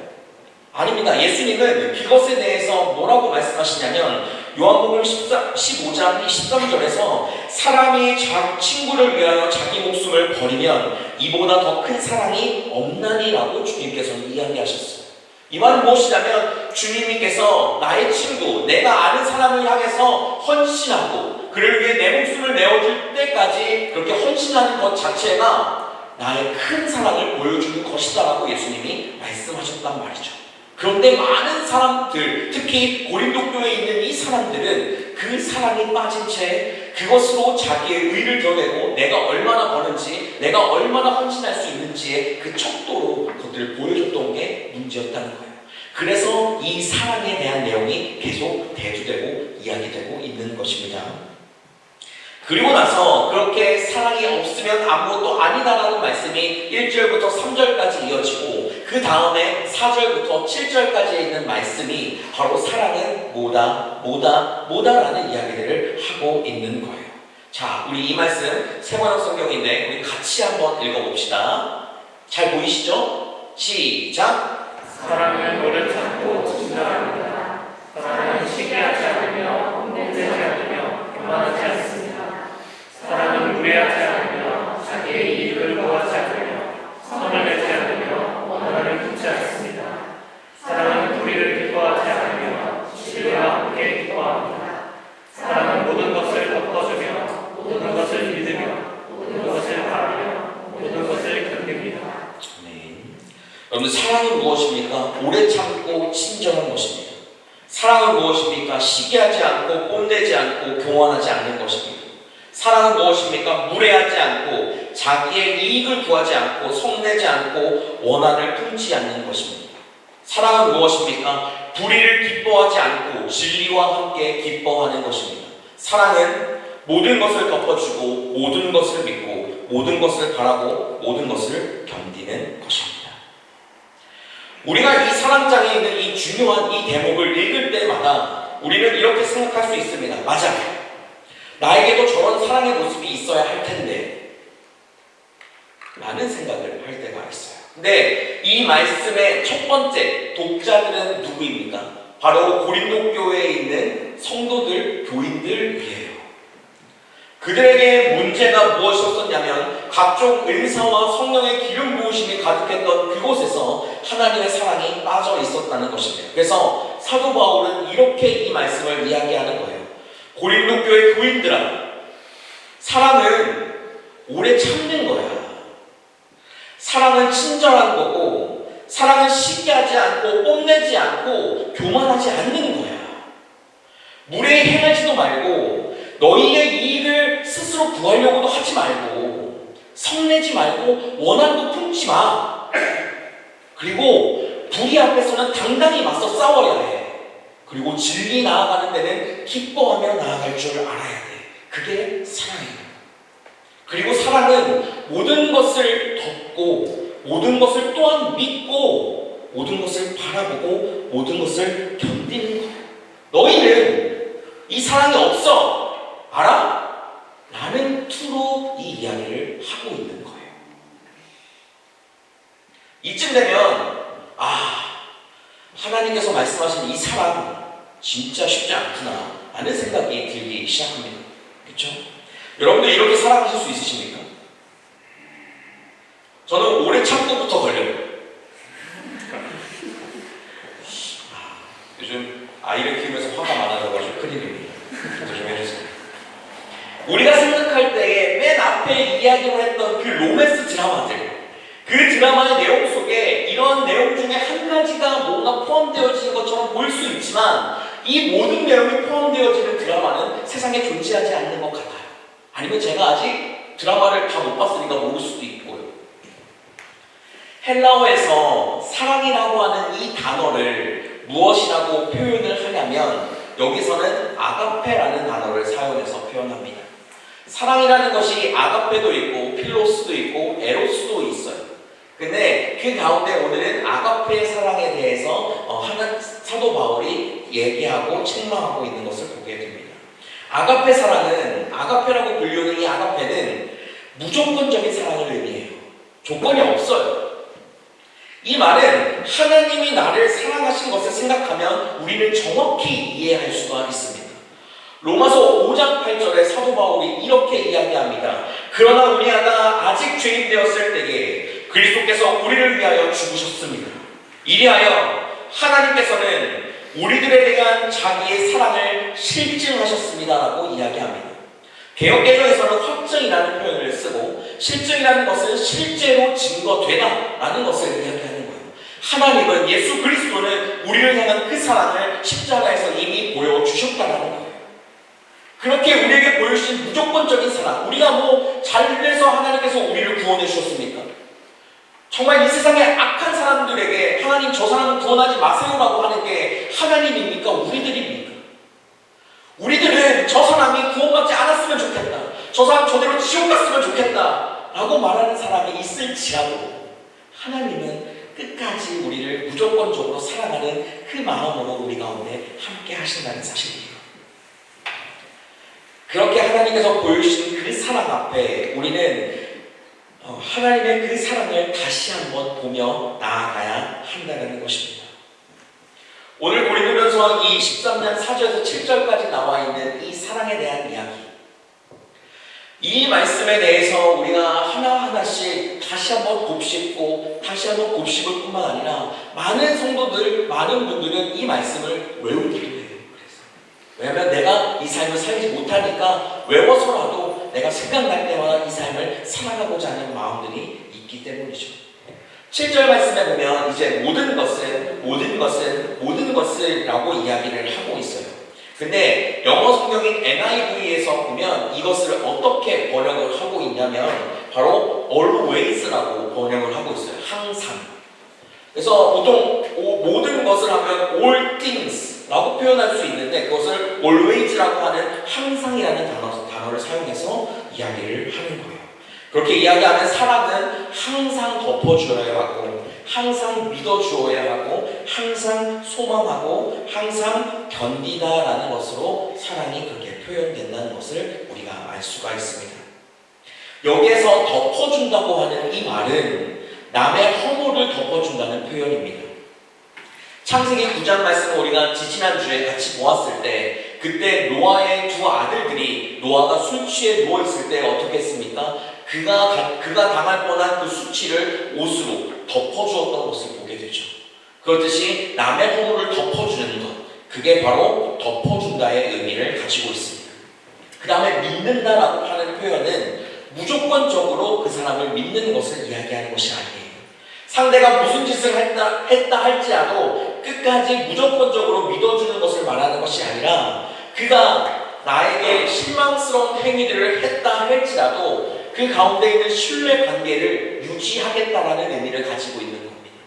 아닙니다. 예수님은 그것에 대해서 뭐라고 말씀하시냐면 요한복음 15장 23절에서 사람이 친구를 위하여 자기 목숨을 버리면 이보다 더 큰 사랑이 없나니라고 주님께서는 이야기하셨어요. 이 말은 무엇이냐면 주님께서 나의 친구, 내가 아는 사람을 향해서 헌신하고 그를 위해 내 목숨을 내어줄 때까지 그렇게 헌신하는 것 자체가 나의 큰 사랑을 보여주는 것이다라고 예수님이 말씀하셨단 말이죠. 그런데 많은 사람들, 특히 고린도 교회에 있는 이 사람들은 그 사랑이 빠진 채 그것으로 자기의 의를 드러내고 내가 얼마나 버는지, 내가 얼마나 헌신할 수 있는지의 그 척도로 그것들을 보여줬던 게 문제였다는 거예요. 그래서 이 사랑에 대한 내용이 계속 대두되고 이야기되고 있는 것입니다. 그리고 나서 그렇게 사랑이 없으면 아무것도 아니다라는 말씀이 1절부터 3절까지 이어지고 그 다음에 4절부터 7절까지 있는 말씀이 바로 사랑은 뭐다라는 이야기들을 하고 있는 거예요. 자, 우리 이 말씀 세번역 성경인데 우리 같이 한번 읽어봅시다. 잘 보이시죠? 시작! 사랑은 오래 참고 친절합니다. 사랑은 시기하지 않으며 헛내지 않으며 교만하지 않습니다. 사랑은 무례하지 않으며 자기의 이익을 구하지 않으며 선을 내지 않으며 원한을 품지 않습니다. 사랑은 불의를 기뻐하지 않으며 진리와 함께 기뻐합니다. 사랑은 모든 것을 덮어주며 모든 것을 믿으며 모든 것을 바라며 모든 것을 견딥니다. 여러분, 사랑은 무엇입니까? 오래 참고 친절한 것입니다. 사랑은 무엇입니까? 시기하지 않고 뽐내지 않고 교만하지 않는 것입니다. 사랑은 무엇입니까? 무례하지 않고 자기의 이익을 구하지 않고 성내지 않고 원한을 품지 않는 것입니다. 사랑은 무엇입니까? 불의를 기뻐하지 않고 진리와 함께 기뻐하는 것입니다. 사랑은 모든 것을 덮어주고 모든 것을 믿고 모든 것을 바라고 모든 것을 견디는 것입니다. 우리가 이 사랑장에 있는 이 중요한 이 대목을 읽을 때마다 우리는 이렇게 생각할 수 있습니다. 맞아. 나에게도 저런 사랑의 모습이 있어야 할 텐데 라는 생각을 할 때가 있어요. 근데 이 말씀의 첫 번째 독자들은 누구입니까? 바로 고린도 교회에 있는 성도들, 교인들이에요. 그들에게 문제가 무엇이었었냐면 각종 은사와 성령의 기름 부으심이 가득했던 그곳에서 하나님의 사랑이 빠져 있었다는 것입니다. 그래서 사도 바울은 이렇게 이 말씀을 이야기하는 거예요. 고린도 교회 교인들아, 사랑은 오래 참는 거야. 사랑은 친절한 거고 사랑은 시기하지 않고 뽐내지 않고 교만하지 않는 거야. 무례히 행하지도 말고 너희의 이익을 스스로 구하려고도 하지 말고 성내지 말고 원한도 품지 마. 그리고 불의 앞에서는 당당히 맞서 싸워야 해. 그리고 진리 나아가는 데는 기뻐하며 나아갈 줄 알아야 돼. 그게 사랑이에요. 그리고 사랑은 모든 것을 덮고 모든 것을 또한 믿고 모든 것을 바라보고 모든 것을 견디는 거예요. 너희는 이 사랑이 없어. 알아? 라는 투로 이 이야기를 하고 있는 거예요. 이쯤 되면 하나님께서 말씀하신 이 사랑 진짜 쉽지 않구나 라는 생각이 들기 시작합니다. 그렇죠? 여러분들 이렇게 사랑하실 수 있으십니까? 저는 오래 참고부터 걸려요. 요즘 아이를 키우면서 화가 생각할 때에 맨 앞에 이야기로 했던 그 로맨스 드라마들, 그 드라마의 내용 속에 이런 내용 중에 한 가지가 뭔가 포함되어지는 것처럼 보일 수 있지만 이 모든 내용이 포함되어지는 드라마는 세상에 존재하지 않는 것 같아요. 아니면 제가 아직 드라마를 다 못 봤으니까 모를 수도 있고요. 헬라어에서 사랑이라고 하는 이 단어를 무엇이라고 표현을 하냐면 여기서는 아가페라는 단어를 사용해서 표현합니다. 사랑이라는 것이 아가페도 있고 필로스도 있고 에로스도 있어요. 근데 그 가운데 오늘은 아가페의 사랑에 대해서 사도 바울이 얘기하고 책망하고 있는 것을 보게 됩니다. 아가페 사랑은, 아가페라고 불리는 이 아가페는 무조건적인 사랑을 의미해요. 조건이 없어요. 이 말은 하나님이 나를 사랑하신 것을 생각하면 우리는 정확히 이해할 수가 있습니다. 로마서 5장 8절에 사도 바울이 이렇게 이야기합니다. 그러나 우리가 아직 죄인 되었을 때에 그리스도께서 우리를 위하여 죽으셨습니다. 이리하여 하나님께서는 우리들에 대한 자기의 사랑을 실증하셨습니다라고 이야기합니다. 개역개정에서는 확증이라는 표현을 쓰고 실증이라는 것은 실제로 증거되다라는 것을 이야기하는 거예요. 하나님은 예수 그리스도는 우리를 향한 그 사랑을 십자가에서 이미 보여주셨다는 거예요. 그렇게 우리에게 보여주신 무조건적인 사랑, 우리가 뭐 잘돼서 하나님께서 우리를 구원해 주셨습니까? 정말 이 세상의 악한 사람들에게 하나님 저 사람은 구원하지 마세요라고 하는 게 하나님입니까? 우리들입니까? 우리들은 저 사람이 구원받지 않았으면 좋겠다, 저 사람 저대로 지옥 갔으면 좋겠다 라고 말하는 사람이 있을지라도 하나님은 끝까지 우리를 무조건적으로 사랑하는 그 마음으로 우리 가운데 함께 하신다는 사실이에요. 그렇게 하나님께서 보여주신 그 사랑 앞에 우리는 하나님의 그 사랑을 다시 한번 보며 나아가야 한다는 것입니다. 오늘 고린도전서 이 13장 4절에서 7절까지 나와 있는 이 사랑에 대한 이야기, 이 말씀에 대해서 우리가 하나하나씩 다시 한번 곱씹고 다시 한번 곱씹을 뿐만 아니라 많은 성도들, 많은 분들은 이 말씀을 외우기도 해요. 왜냐하면 내가 이 삶을 살지 못하니까 외워서라도 내가 생각날 때마다 이 삶을 살아가고자 하는 마음들이 있기 때문이죠. 7절 말씀에 보면 이제 모든 것을 라고 이야기를 하고 있어요. 근데 영어 성경인 NIV에서 보면 이것을 어떻게 번역을 하고 있냐면 바로 always라고 번역을 하고 있어요. 항상. 그래서 보통 모든 것을 하면 all things 라고 표현할 수 있는데 그것을 always라고 하는 항상이라는 단어를 사용해서 이야기를 하는 거예요. 그렇게 이야기하면 사랑은 항상 덮어주어야 하고 항상 믿어주어야 하고 항상 소망하고 항상 견디다라는 것으로 사랑이 그렇게 표현된다는 것을 우리가 알 수가 있습니다. 여기에서 덮어준다고 하는 이 말은 남의 허물을 덮어준다는 표현입니다. 창세기 9장 말씀을 우리가 지지난주에 같이 보았을 때 그때 노아의 두 아들들이 노아가 술 취해 누워있을 때 어떻게 했습니까? 그가 당할 뻔한 그 수치를 옷으로 덮어주었던 것을 보게 되죠. 그렇듯이 남의 허물을 덮어주는 것, 그게 바로 덮어준다의 의미를 가지고 있습니다. 그 다음에 믿는다라고 하는 표현은 무조건적으로 그 사람을 믿는 것을 이야기하는 것이 아니에요. 상대가 무슨 짓을 했다 할지라도 끝까지 무조건적으로 믿어주는 것을 말하는 것이 아니라 그가 나에게 실망스러운 행위들을 했다 할지라도 그 가운데 있는 신뢰 관계를 유지하겠다라는 의미를 가지고 있는 겁니다.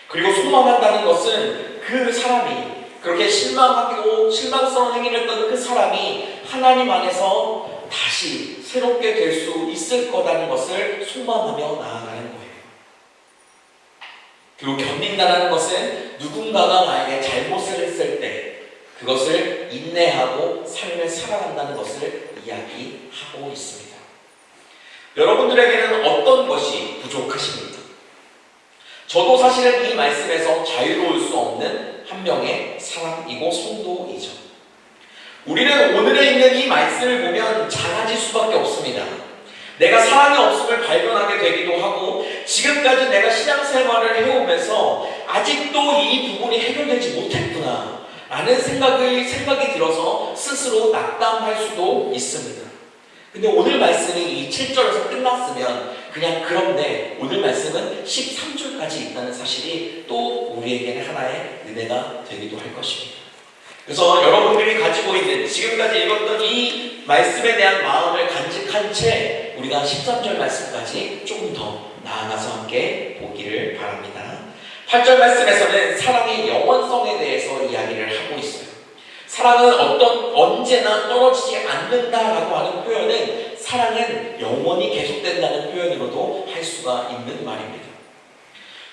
그리고 소망한다는 것은 그 사람이 그렇게 실망하고 실망스러운 행위를 했던 그 사람이 하나님 안에서 다시 새롭게 될 수 있을 거라는 것을 소망하며 나아가는 거예요. 그리고 견딘다는 것은 누군가가 나에게 잘못을 했을 때 그것을 인내하고 삶을 살아간다는 것을 이야기하고 있습니다. 여러분들에게는 어떤 것이 부족하십니까? 저도 사실은 이 말씀에서 자유로울 수 없는 한 명의 사람이고 성도이죠. 우리는 오늘에 있는 이 말씀을 보면 작아질 수밖에 없습니다. 내가 사랑이 없음을 발견하게 되기도 하고 지금까지 내가 신앙생활을 해오면서 아직도 이 부분이 해결되지 못했구나 라는 생각이 들어서 스스로 낙담할 수도 있습니다. 근데 오늘 말씀이 이 7절에서 끝났으면 그냥 그런데 오늘 말씀은 13절까지 있다는 사실이 또 우리에게는 하나의 은혜가 되기도 할 것입니다. 그래서 여러분들이 가지고 있는 지금까지 읽었던 이 말씀에 대한 마음을 간직한 채 우리가 13절 말씀까지 조금 더 나아가서 함께 보기를 바랍니다. 8절 말씀에서는 사랑의 영원성에 대해서 이야기를 하고 있어요. 사랑은 언제나 떨어지지 않는다라고 하는 표현은 사랑은 영원히 계속된다는 표현으로도 할 수가 있는 말입니다.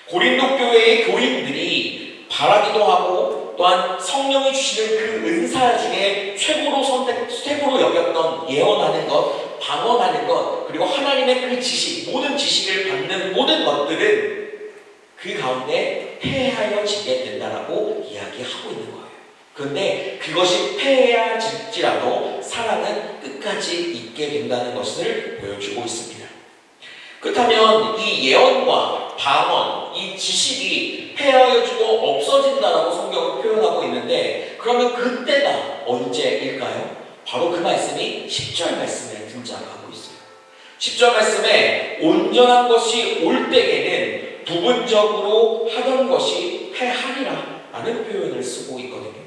고린도 교회의 교인들이 바라기도 하고 또한 성령이 주시는 그 은사 중에 최고로 여겼던 예언하는 것, 방언하는 것, 그리고 하나님의 그 지식, 모든 지식을 받는 모든 것들은 그 가운데 폐하여지게 된다라고 이야기하고 있는 거예요. 그런데 그것이 폐하여질지라도 사랑은 끝까지 있게 된다는 것을 보여주고 있습니다. 그렇다면 이 예언과 방언, 이 지식이 폐하여지고 없어진다라고 성경을 표현하고 있는데 그러면 그때가 언제일까요? 바로 그 말씀이 10절 말씀에 등장하고 있어요. 10절 말씀에 온전한 것이 올 때에는 부분적으로 하던 것이 폐하리라 라는 표현을 쓰고 있거든요.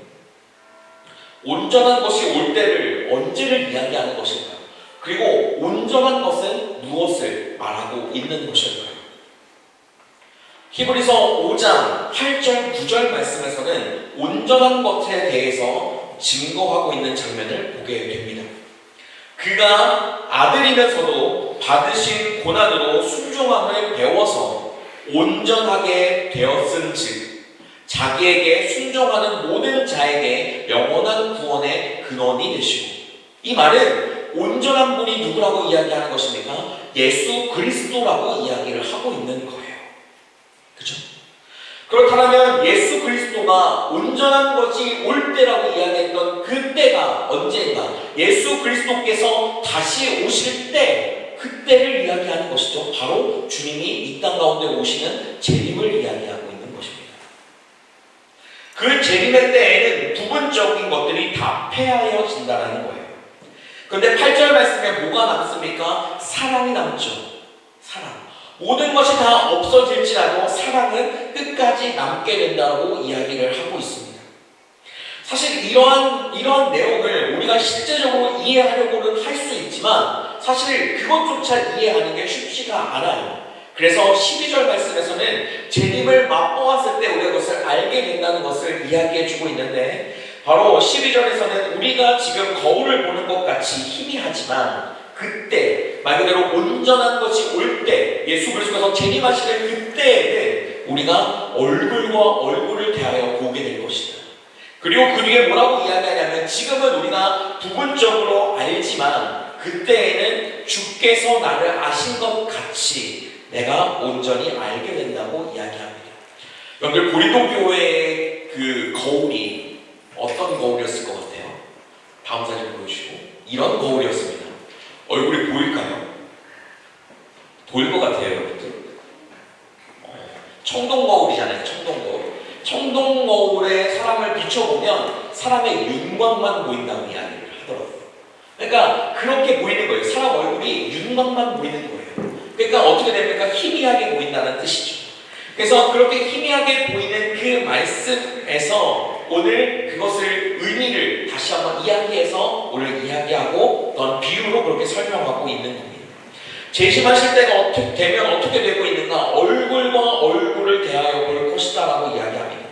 온전한 것이 올 때를 언제를 이야기하는 것일까요? 그리고 온전한 것은 무엇을 말하고 있는 것일까요? 히브리서 5장 8절 9절 말씀에서는 온전한 것에 대해서 증거하고 있는 장면을 보게 됩니다. 그가 아들이면서도 받으신 고난으로 순종함을 배워서 온전하게 되었은즉 자기에게 순종하는 모든 자에게 영원한 구원의 근원이 되시고, 이 말은 온전한 분이 누구라고 이야기하는 것입니까? 예수 그리스도라고 이야기를 하고 있는 거예요. 그렇죠? 그렇다면 예수 그리스도가 온전한 것이 올 때라고 이야기했던 그때가 언제인가? 예수 그리스도께서 다시 오실 때, 그때를 이야기하는 것이죠. 바로 주님이 이 땅 가운데 오시는 재림을 이야기하고 있는 것입니다. 그 재림의 때에는 부분적인 것들이 다 폐하여진다는 거예요. 그런데 8절 말씀에 뭐가 남습니까? 사랑이 남죠. 사랑. 모든 것이 다 없어질지라도 사랑은 끝까지 남게 된다고 이야기를 하고 있습니다. 사실 이러한 내용을 우리가 실제적으로 이해하려고는 할 수 있지만 사실 그것조차 이해하는 게 쉽지가 않아요. 그래서 12절 말씀에서는 재림을 맛보았을 때 우리가 그것을 알게 된다는 것을 이야기해주고 있는데, 바로 12절에서는 우리가 지금 거울을 보는 것 같이 희미하지만 그때 말 그대로 온전한 것이 올 때, 예수 그리스도께서 재림하시는 그때에는 우리가 얼굴과 얼굴을 대하여 보게 될 것이다. 그리고 그 뒤에 뭐라고 이야기하냐면 지금은 우리가 부분적으로 알지만 그때에는 주께서 나를 아신 것 같이 내가 온전히 알게 된다고 이야기합니다. 여러분들 고린도 교회의 그 거울이 어떤 거울이었을 것 같아요? 다음 사진 보여주시고, 이런 거울이었습니다. 얼굴이 보일까요? 보일 것 같아요, 여러분들. 청동거울이잖아요, 청동거울. 청동거울에 사람을 비춰보면 사람의 윤곽만 보인다고 이야기를 하더라고요. 그러니까 그렇게 보이는 거예요. 사람 얼굴이 윤곽만 보이는 거예요. 그러니까 어떻게 됩니까? 희미하게 보인다는 뜻이죠. 그래서 그렇게 희미하게 보이는 그 말씀에서 오늘 그것을 의미를 다시 한번 이야기해서 오늘 이야기하고 어떤 비유로 그렇게 설명하고 있는 겁니다. 재심하실 때가 되면 어떻게 되고 있는가? 얼굴과 얼굴을 대하여 볼 것이다 라고 이야기합니다.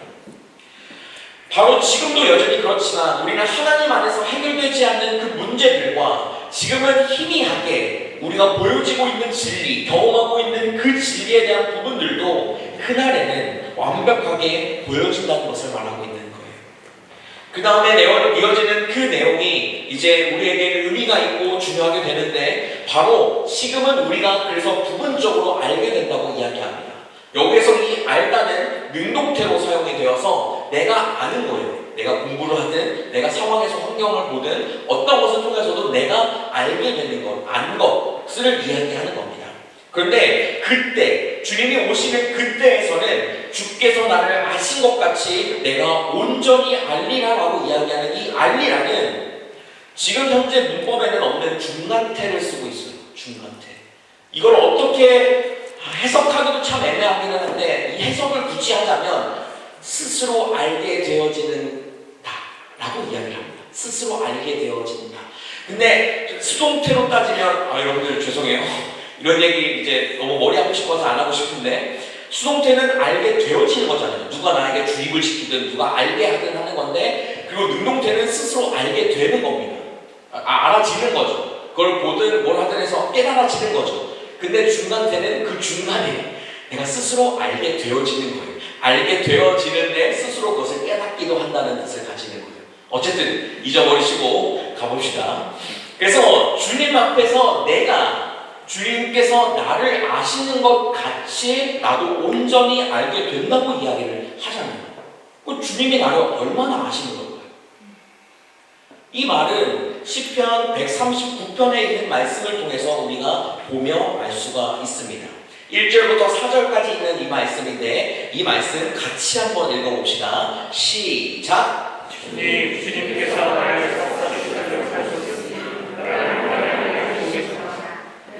바로 지금도 여전히 그렇지만 우리는 하나님 안에서 해결되지 않는 그 문제들과 지금은 희미하게 우리가 보여지고 있는 진리, 경험하고 있는 그 진리에 대한 부분들도 그날에는 완벽하게 보여진다는 것을 말하고 있는 거예요. 그 다음에 이어지는 그 내용이 이제 우리에게 의미가 있고 중요하게 되는데, 바로 지금은 우리가 그래서 부분적으로 알게 된다고 이야기합니다. 여기에서 이 알다는 능동태로 사용이 되어서 내가 아는 거예요. 내가 공부를 하든 내가 상황에서 환경을 보든 어떤 것을 통해서도 내가 알게 되는 것, 안 것을 이야기하는 겁니다. 그런데 그때 주님이 오시는 그때에서는 주께서 나를 아신 것 같이 내가 온전히 알리라라고 이야기하는 이 알리라는 지금 현재 문법에는 없는 중간태를 쓰고 있어요. 중간태. 이걸 어떻게 해석하기도 참 애매하긴 하는데 이 해석을 굳이 하자면 스스로 알게 되어지는다 라고 이야기를 합니다. 스스로 알게 되어진다. 근데 수동태로 따지면 여러분들 죄송해요. 이런 얘기 이제 너무 머리 아프고 싶어서 안 하고 싶은데 수동태는 알게 되어지는 거잖아요. 누가 나에게 주입을 시키든 누가 알게 하든 하는 건데 그리고 능동태는 스스로 알게 되는 겁니다. 알아지는 거죠. 그걸 보든 뭘 하든 해서 깨달아지는 거죠. 근데 중간태는 그 중간에 내가 스스로 알게 되어지는 거예요. 알게 되어지는데 스스로 그것을 깨닫기도 한다는 뜻을 가지는 거예요. 어쨌든 잊어버리시고 가봅시다. 그래서 주님 앞에서 내가 주님께서 나를 아시는 것 같이 나도 온전히 알게 된다고 이야기를 하잖아요. 그 주님이 나를 얼마나 아시는 걸까요? 이 말은 시편 139편에 있는 말씀을 통해서 우리가 보며 알 수가 있습니다. 1절부터 4절까지 있는 이 말씀인데 이 말씀 같이 한번 읽어봅시다. 시작! 주님께서 나를 사주시는 하셨으니 나를 보겠구나.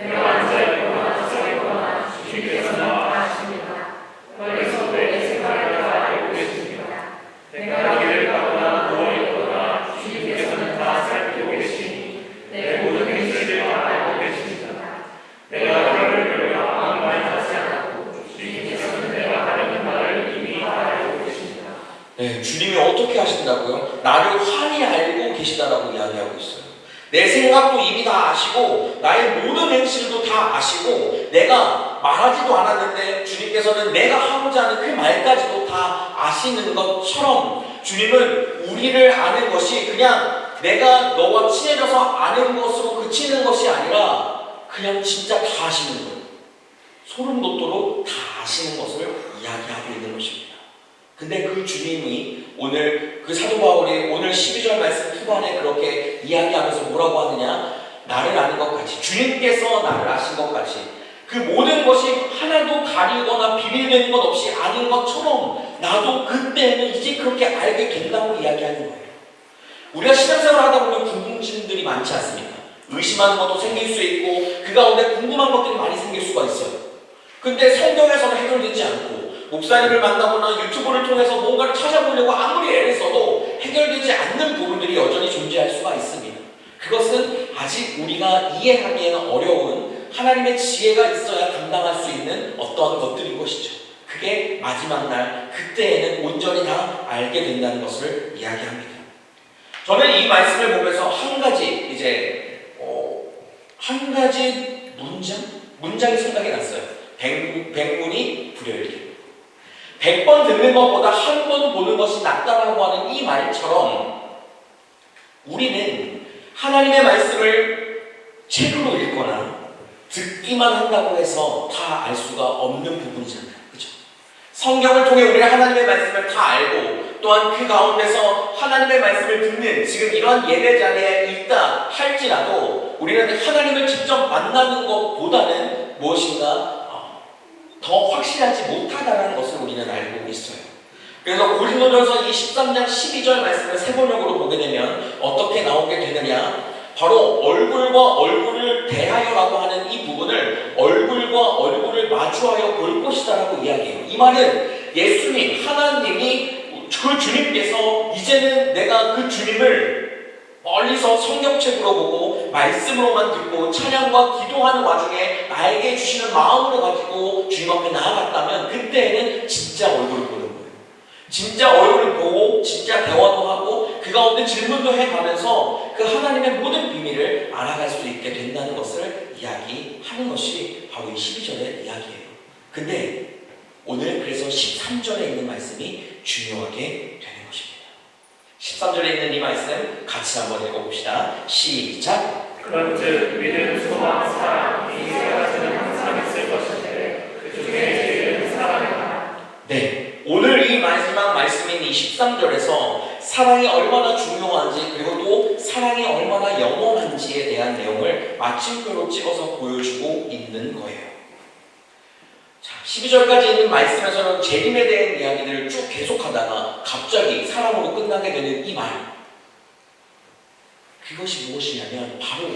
내가 앉아있거나 서있거나 주님께서 나와 하십니다. 그래서 내 생활을 다 알고 계십니다. 내가 길을 가거나 누워있거나 주님께서는 다 살피고 계시니 내 모든 행실을 다 알고 계십니다. 내가 너를 들려 아무 말 하지 않고 주님께서는 내가 하려는 말을 이미 다 알고 계십니다. 네, 주님이 어떻게 하신다고요? 나를 환히 알고 계시다라고 이야기하고 있어요. 내 생각도 이미 다 아시고 나의 모든 행실도 다 아시고 내가 말하지도 않았는데 주님께서는 내가 하고자 하는 그 말까지도 다 아시는 것처럼 주님은 우리를 아는 것이 그냥 내가 너와 친해져서 아는 것으로 그치는 것이 아니라 그냥 진짜 다 아시는 거예요. 소름 돋도록 다 아시는 것을 이야기하고 있는 것입니다. 근데 그 주님이 오늘 그 사도 바울이 오늘 12절 말씀 후반에 그렇게 이야기하면서 뭐라고 하느냐? 나를 아는 것 같이 주님께서 나를 아신 것 같이 그 모든 것이 하나도 가리거나 비밀되는 것 없이 아는 것처럼 나도 그때는 이제 그렇게 알게 된다고 이야기하는 거예요. 우리가 신앙생활을 하다 보면 궁금증들이 많지 않습니까? 의심하는 것도 생길 수 있고 그 가운데 궁금한 것들이 많이 생길 수가 있어요. 근데 성경에서는 해결되지 않고 목사님을 만나거나 유튜브를 통해서 뭔가를 찾아보려고 아무리 애를 써도 해결되지 않는 부분들이 여전히 존재할 수가 있습니다. 그것은 아직 우리가 이해하기에는 어려운 하나님의 지혜가 있어야 감당할 수 있는 어떠한 것들인 것이죠. 그게 마지막 날 그때에는 온전히 다 알게 된다는 것을 이야기합니다. 저는 이 말씀을 보면서 한 가지 문장이 생각이 났어요. 백문이 불여일견. 100번 듣는 것보다 한 번 보는 것이 낫다라고 하는 이 말처럼 우리는 하나님의 말씀을 책으로 읽거나 듣기만 한다고 해서 다 알 수가 없는 부분이잖아요. 그렇죠? 성경을 통해 우리가 하나님의 말씀을 다 알고 또한 그 가운데서 하나님의 말씀을 듣는 지금 이러한 예배 자리에 있다 할지라도 우리는 하나님을 직접 만나는 것보다는 무엇인가 더 확실하지 못하다는 것을 우리는 알고 있어요. 그래서 고린도전서 13장 12절 말씀을 세번역으로 보게 되면 어떻게 나오게 되느냐? 바로 얼굴과 얼굴을 대하여라고 하는 이 부분을 얼굴과 얼굴을 마주하여 볼 것이다라고 이야기해요. 이 말은 예수님, 하나님이 그 주님께서 이제는 내가 그 주님을 멀리서 성경책으로 보고 말씀으로만 듣고 찬양과 기도하는 와중에 나에게 주시는 마음으로 가지고 주님 앞에 나아갔다면 그때에는 진짜 얼굴을 보는 거예요. 진짜 얼굴을 보고 진짜 대화도 하고 그 가운데 질문도 해가면서 그 하나님의 모든 비밀을 알아갈 수 있게 된다는 것을 이야기하는 것이 바로 이 12절의 이야기예요. 근데 오늘 그래서 13절에 있는 말씀이 중요하게 되는 것입니다. 13절에 있는 이 말씀 같이 한번 읽어봅시다. 시작! 그런즉 믿음, 소망, 사랑 이 세 가지는 항상 있을 것인데 그 중에 제일은 사랑이다. 네, 오늘 이 마지막 말씀인 이 13절에서 사랑이 얼마나 중요한지 그리고 또 사랑이 얼마나 영원한지에 대한 내용을 마침표로 찍어서 보여주고 있는 거예요. 자, 12절까지 있는 말씀에서는 재림에 대한 이야기들을 쭉 계속하다가 갑자기 사랑으로 끝나게 되는 이 말. 그것이 무엇이냐면 바로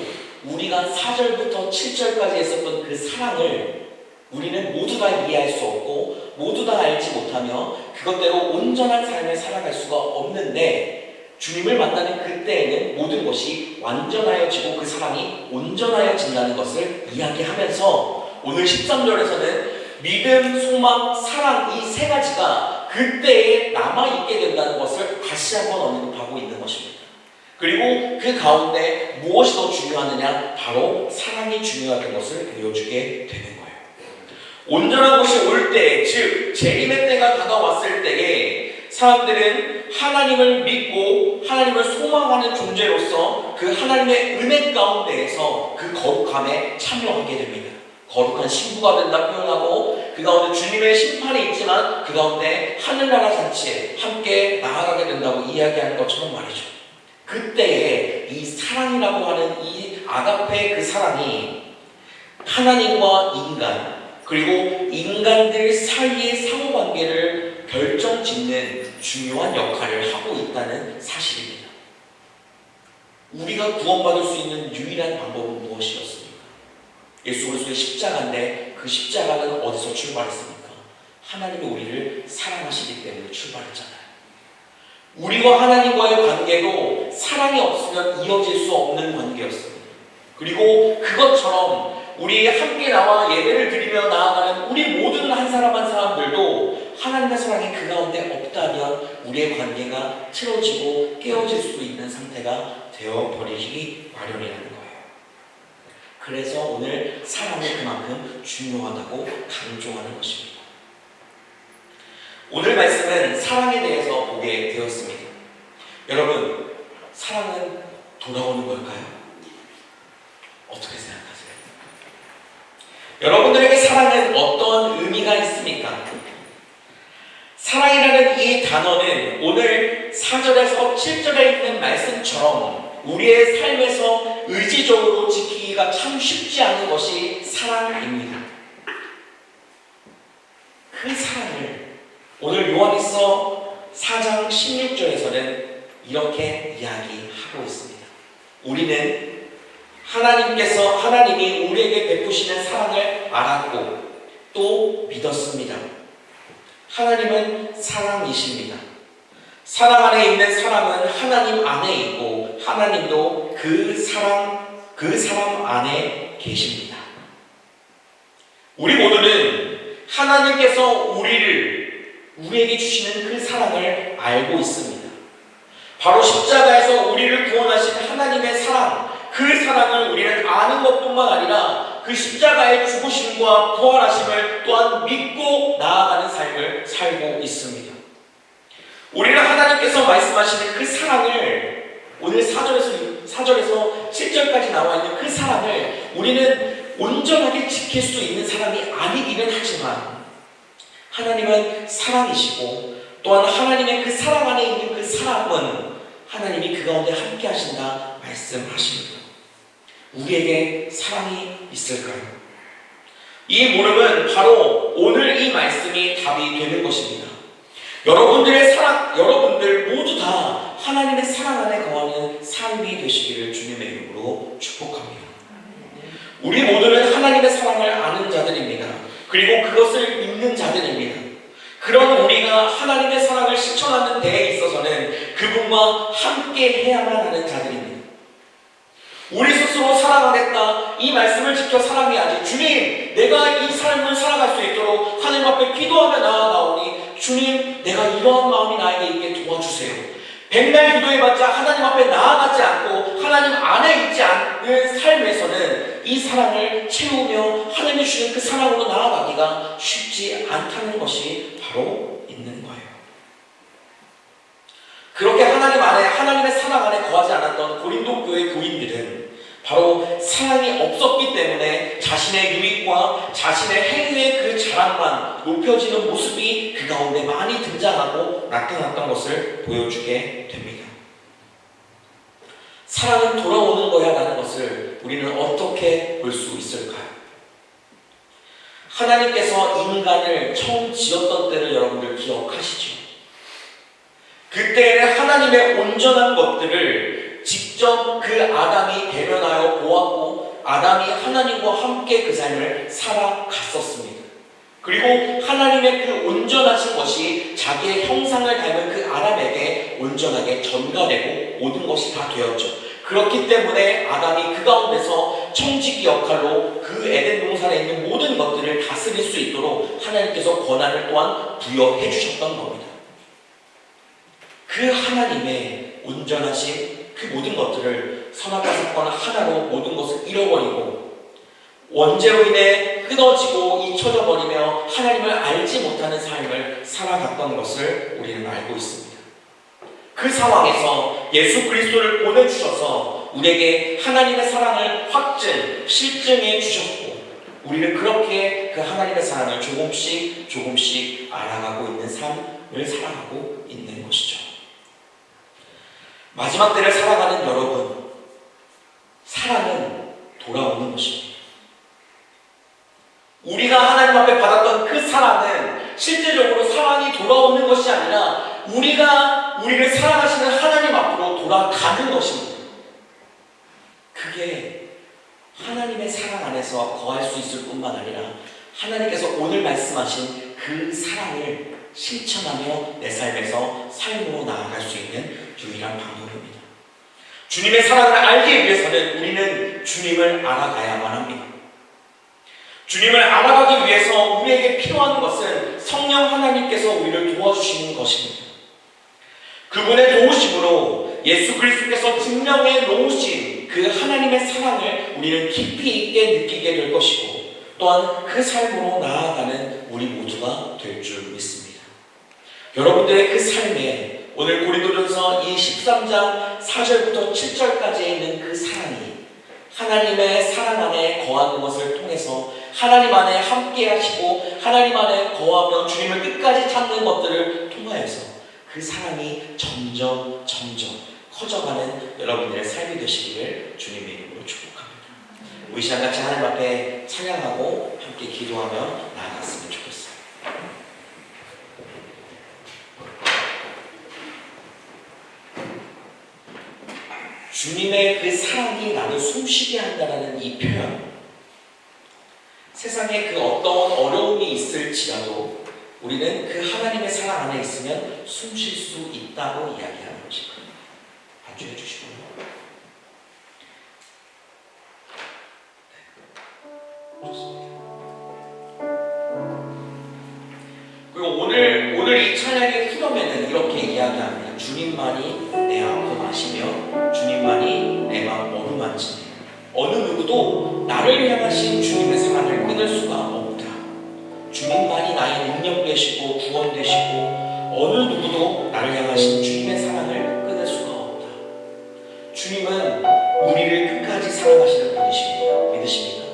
우리가 4절부터 7절까지 했었던 그 사랑을 우리는 모두 다 이해할 수 없고 모두 다 알지 못하며 그것대로 온전한 삶을 살아갈 수가 없는데, 주님을 만나는 그때에는 모든 것이 완전하여지고 그 사랑이 온전하여진다는 것을 이야기하면서 오늘 13절에서는 믿음, 소망, 사랑, 이 세 가지가 그때에 남아있게 된다는 것을 다시 한번 언급하고 있는 것입니다. 그리고 그 가운데 무엇이 더 중요하느냐? 바로 사랑이 중요하다는 것을 보여주게 되는 거예요. 온전한 것이 올 때, 즉 재림의 때가 다가왔을 때에 사람들은 하나님을 믿고 하나님을 소망하는 존재로서 그 하나님의 은혜 가운데에서 그 거룩함에 참여하게 됩니다. 거룩한 신부가 된다 표현하고 그 가운데 주님의 심판이 있지만 그 가운데 하늘나라 잔치에 함께 나아가게 된다고 이야기하는 것처럼 말이죠. 그때에 이 사랑이라고 하는 이 아가페의 그 사랑이 하나님과 인간 그리고 인간들 사이의 상호관계를 결정짓는 중요한 역할을 하고 있다는 사실입니다. 우리가 구원받을 수 있는 유일한 방법은 무엇이었습니까? 예수 그리스도의 십자가인데 그 십자가는 어디서 출발했습니까? 하나님이 우리를 사랑하시기 때문에 출발했잖아요. 우리와 하나님과의 관계도 사랑이 없으면 이어질 수 없는 관계였습니다. 그리고 그것처럼 우리 함께 나와 예배를 드리며 나아가는 우리 모든 한 사람 한 사람들도 하나님의 사랑이 그 가운데 없다면 우리의 관계가 틀어지고 깨어질 수 있는 상태가 되어버리기 마련이라는 거예요. 그래서 오늘 사랑이 그만큼 중요하다고 강조하는 것입니다. 오늘 말씀은 사랑에 대해서 보게 되었습니다. 여러분, 사랑은 돌아오는 걸까요? 어떻게 생각하세요? 여러분들에게 사랑은 어떤 의미가 있습니까? 사랑이라는 이 단어는 오늘 4절에서 7절에 있는 말씀처럼 우리의 삶에서 의지적으로 지키기가 참 쉽지 않은 것이 사랑입니다. 그 사랑을 오늘 요한일서 4장 16절에서는 이렇게 이야기하고 있습니다. 우리는 하나님이 우리에게 베푸시는 사랑을 알았고 또 믿었습니다. 하나님은 사랑이십니다. 사랑 안에 있는 사람은 하나님 안에 있고 하나님도 그 사람 안에 계십니다. 우리 모두는 하나님께서 우리에게 주시는 그 사랑을 알고 있습니다. 바로 십자가에서 우리를 구원하신 하나님의 사랑, 그 사랑을 우리는 아는 것뿐만 아니라 그 십자가의 죽으심과 부활하심을 또한 믿고 나아가는 삶을 살고 있습니다. 우리는 하나님께서 말씀하시는 그 사랑을 오늘 4절에서 7절까지 나와 있는 그 사랑을 우리는 온전하게 지킬 수 있는 사람이 아니기는 하지만 하나님은 사랑이시고 또한 하나님의 그 사랑 안에 있는 그 사랑은 하나님이 그 가운데 함께 하신다 말씀하십니다. 우리에게 사랑이 있을까요? 이 물음은 바로 오늘 이 말씀이 답이 되는 것입니다. 여러분들 모두 다 하나님의 사랑 안에 거하는 삶이 되시기를 주님의 이름으로 축복합니다. 우리 모두는 하나님의 사랑을 아는 자들입니다. 그리고 그것을 믿는 자들입니다. 그런 우리가 하나님의 사랑을 실천하는 데에 있어서는 그분과 함께 해야만 하는 자들입니다. 우리 스스로 사랑하겠다, 이 말씀을 지켜 사랑해야지, 주님 내가 이 삶을 살아갈 수 있도록 하나님 앞에 기도하며 나아가오니 주님 내가 이러한 마음이 나에게 있게 도와주세요. 백날 기도해봤자 하나님 앞에 나아가지 않고 하나님 안에 있지 않는 삶에서는 이 사랑을 채우며 하나님이 주시는 그 사랑으로 나아가기가 쉽지 않다는 것이 바로 있는 거예요. 그렇게 하나님의 사랑 안에 거하지 않았던 고린도 교회 교인들은 바로 사랑이 없었기 때문에 자신의 유익과 자신의 행위의 그 자랑만 높여지는 모습이 그 가운데 많이 등장하고 나타났던 것을 보여주게 됩니다. 사랑은 돌아오는 거야 라는 것을 우리는 어떻게 볼 수 있을까요? 하나님께서 인간을 처음 지었던 때를 여러분들 기억하시죠? 그때는 하나님의 온전한 것들을 직접 그 아담이 대면하여 보았고 아담이 하나님과 함께 그 삶을 살아갔었습니다. 그리고 하나님의 그 온전하신 것이 자기의 형상을 닮은 그 아담에게 온전하게 전가되고 모든 것이 다 되었죠. 그렇기 때문에 아담이 그 가운데서 청지기 역할로 그 에덴 동산에 있는 모든 것들을 다스릴 수 있도록 하나님께서 권한을 또한 부여해 주셨던 겁니다. 그 하나님의 온전하신 그 모든 것들을 선악과 사건 하나로 모든 것을 잃어버리고 원죄로 인해 끊어지고 잊혀져 버리며 하나님을 알지 못하는 삶을 살아갔던 것을 우리는 알고 있습니다. 그 상황에서 예수 그리스도를 보내주셔서 우리에게 하나님의 사랑을 실증해 주셨고 우리는 그렇게 그 하나님의 사랑을 조금씩 알아가고 있는 삶을 살아가고 있는 것이죠. 마지막 때를 살아가는 여러분, 사랑은 돌아오는 것입니다. 우리가 하나님 앞에 받았던 그 사랑은 실제적으로 사랑이 돌아오는 것이 아니라 우리가 우리를 사랑하시는 하나님 앞으로 돌아가는 것입니다. 그게 하나님의 사랑 안에서 거할 수 있을 뿐만 아니라 하나님께서 오늘 말씀하신 그 사랑을 실천하며 내 삶에서 삶으로 나아갈 수 있는 유일한 방법입니다. 주님의 사랑을 알기 위해서는 우리는 주님을 알아가야만 합니다. 주님을 알아가기 위해서 우리에게 필요한 것은 성령 하나님께서 우리를 도와주시는 것입니다. 그분의 도우심으로 예수 그리스도께서 증명해 놓으신 그 하나님의 사랑을 우리는 깊이 있게 느끼게 될 것이고 또한 그 삶으로 나아가는 우리 모두가 될 줄 믿습니다. 여러분들의 그 삶에 오늘 고린도전서 이 13장 4절부터 7절까지에 있는 그 사랑이 하나님의 사랑 안에 거하는 것을 통해서 하나님 안에 함께 하시고 하나님 안에 거하며 주님을 끝까지 찾는 것들을 통하여서 그 사랑이 점점 커져가는 여러분들의 삶이 되시기를 주님의 이름으로 축복합니다. 우리 시간 같이 하나님 앞에 찬양하고 함께 기도하며 나아갔으면 좋겠어요. 주님의 그 사랑이 나를 숨쉬게 한다는 이 표현, 세상에 그 어떤 어려움이 있을지라도 우리는 그 하나님의 사랑 안에 있으면 숨쉴 수 있다고 이야기하는 것입니다. 반주해 주시고요. 좋습니다. 그리고 오늘 이 찬양의 흐름에는 이렇게 이야기합니다. 주님만이 내 아픔 아시며 주님만이 내 마음 어루만지네. 어느 누구도 나를 향하신 주님의 사랑을 끊을 수가 없다. 주님만이 나의 능력 되시고 구원 되시고 어느 누구도 나를 향하신 주님의 사랑을 끊을 수가 없다. 주님은 우리를 끝까지 사랑하시는 분이십니다. 믿으십니까?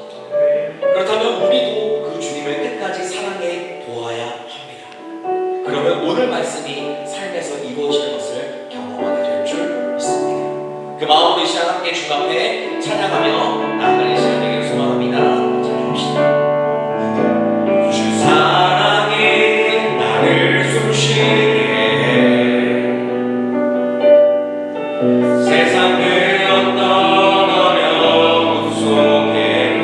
그렇다면 우리도 그 주님을 끝까지 사랑해 보아야 합니다. 그러면 오늘 말씀이 삶에서 이루어지는 것을 경험하게 될 줄 믿습니다. 그 마음으로 이 시간 함께 주 앞에 찬양하며 나아가는 시간 되기를 소망합니다. 찬양합시다. 주 사랑이 나를 숨쉬게 해 세상 그 어떤 어려움 속에도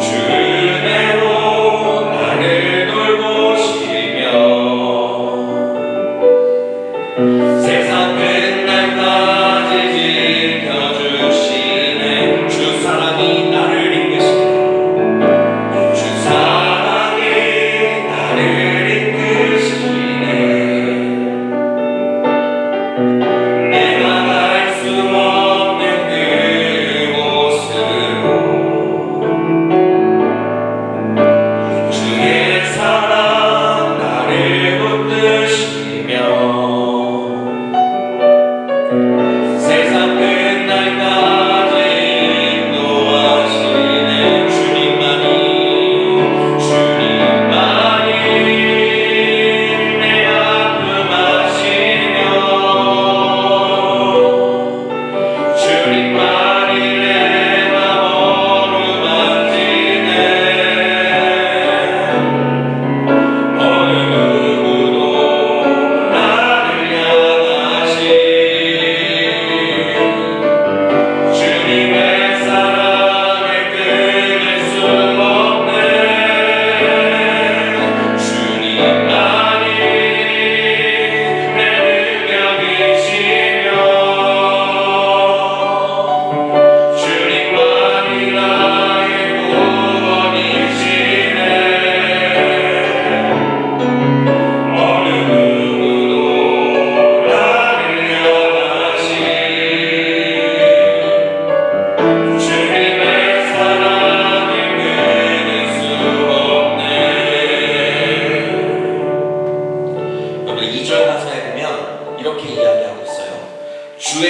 주대로 나를 돌보시며 세상 끝날까지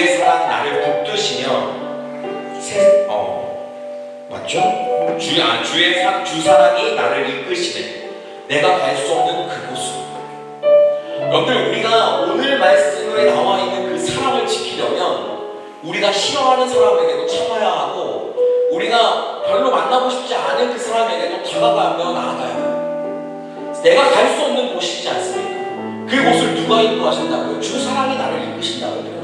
주의 사랑 나를 붙드시면 맞죠? 주 사랑이 나를 이끄시네. 내가 갈 수 없는 그곳으로. 여러분들, 우리가 오늘 말씀에 나와 있는 그 사랑을 지키려면 우리가 싫어하는 사람에게도 참아야 하고, 우리가 별로 만나고 싶지 않은 그 사람에게도 다가가며 나아가야 해요. 내가 갈 수 없는 곳이지 않습니까? 그 곳을 누가 인도하신다고요? 주 사랑이 나를 이끄신다고 표현합니다.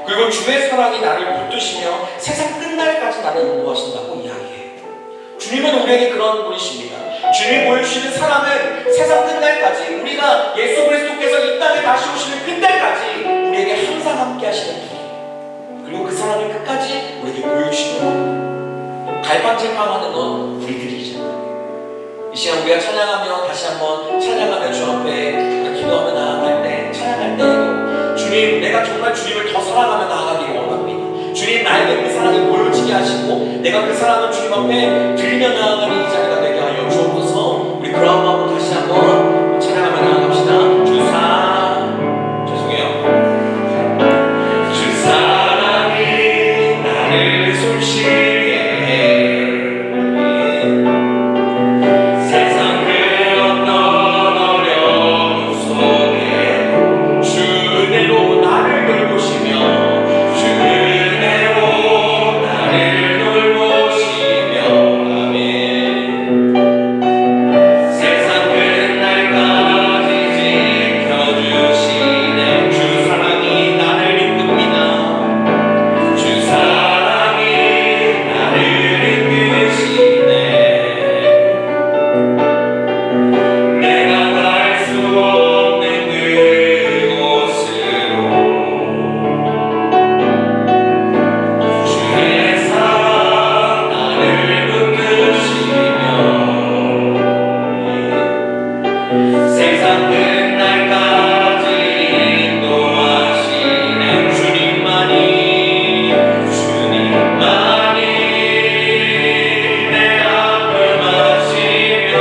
그리고 주의 사랑이 나를 붙드시며 세상 끝날까지 나를 인도하신다고 이야기해요. 주님은 우리에게 그런 분이십니다. 주님이 보여주시는 사랑은 세상 끝날까지, 우리가 예수 그리스도께서 이 땅에 다시 오시는 그때까지 우리에게 항상 함께 하시는 분이에요. 그리고 그 사랑을 끝까지 우리에게 보여주시는 겁니다. 갈팡질팡하는 건 우리들이잖아요. 이 시간 우리가 찬양하며 다시 한번 찬양하며 주 앞에 기도하며 나아갈 때, 찬양할 때 주님, 내가 정말 주님을 더 사랑하며 나아가기를 원합니다. 주님, 나에게 그 사랑을 보여지게 하시고 내가 그 사랑을 주님 앞에 들리며 나아가는 이 자리가 되게 하여 주옵소서. 우리 그런 마음으로 다시 한번 찬양하며 나아갑시다. 죄송해요. 주 사랑이 나를 숨쉬게 해. 세상 그 어떤 어려움 속에 주대로 나를 돌보시며, 주대로 나를 돌보시며, 아멘. 세상 끝날까지 지켜주시네. 주 사랑이 나를 이끕니다. 주 사랑이 나를 이끄시네. 내가 갈 수 없는 그곳으로 주의 사랑 나를 붙드시며, 세상 끝날까지 인도하시네. 주님만이 내 앞을 마시며,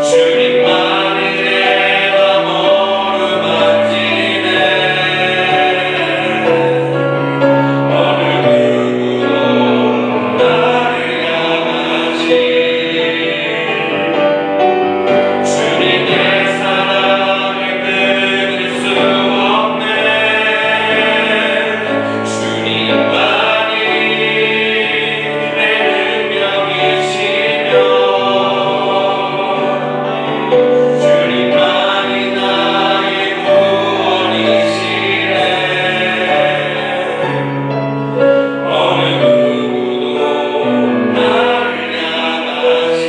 주님만이 내 맘 어루만지네. 어느 누구도 나를 향하시 주님의 사랑을 끊을 수 없네. 주님만이 내 능력이시며, 주님만이 나의 구원이시네. 어느 누구도 나를 향하시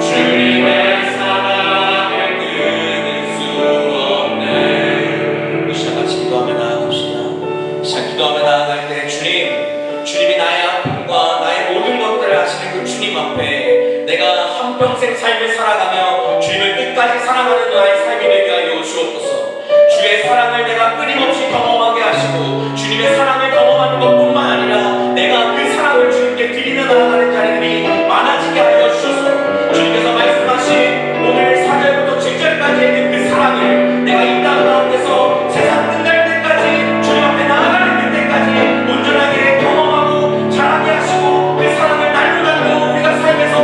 주님의 사랑을 끊을 수 없네. 우리 시간 같이 기도하며 나아갑시다. 시간 기도하며 나아갈 때 주님이 나의 아픔과 나의 모든 것들을 아시는 그 주님 앞에 내가 한평생 삶을 살아가며 주님을 끝까지 사랑하는 나의 삶이 되게 하여 주옵소서. 주의 사랑을 내가 끊임없이 경험하게 하시고, 주님의 사랑을 경험하는 것뿐만 아니라 내가 그 사랑을 주님께 드리며 나아가는 자리들이 많아지게 하여 주셔서, 주님께서 말씀하신 오늘 4절부터 7절까지 있는 그 사랑을 내가 이 땅 가운데서 세상 끝날 때까지, 주님 앞에 나아가는 그때까지 온전하게 경험하고 자라게 하시고, 그 사랑을 날로 날로 우리가 삶에서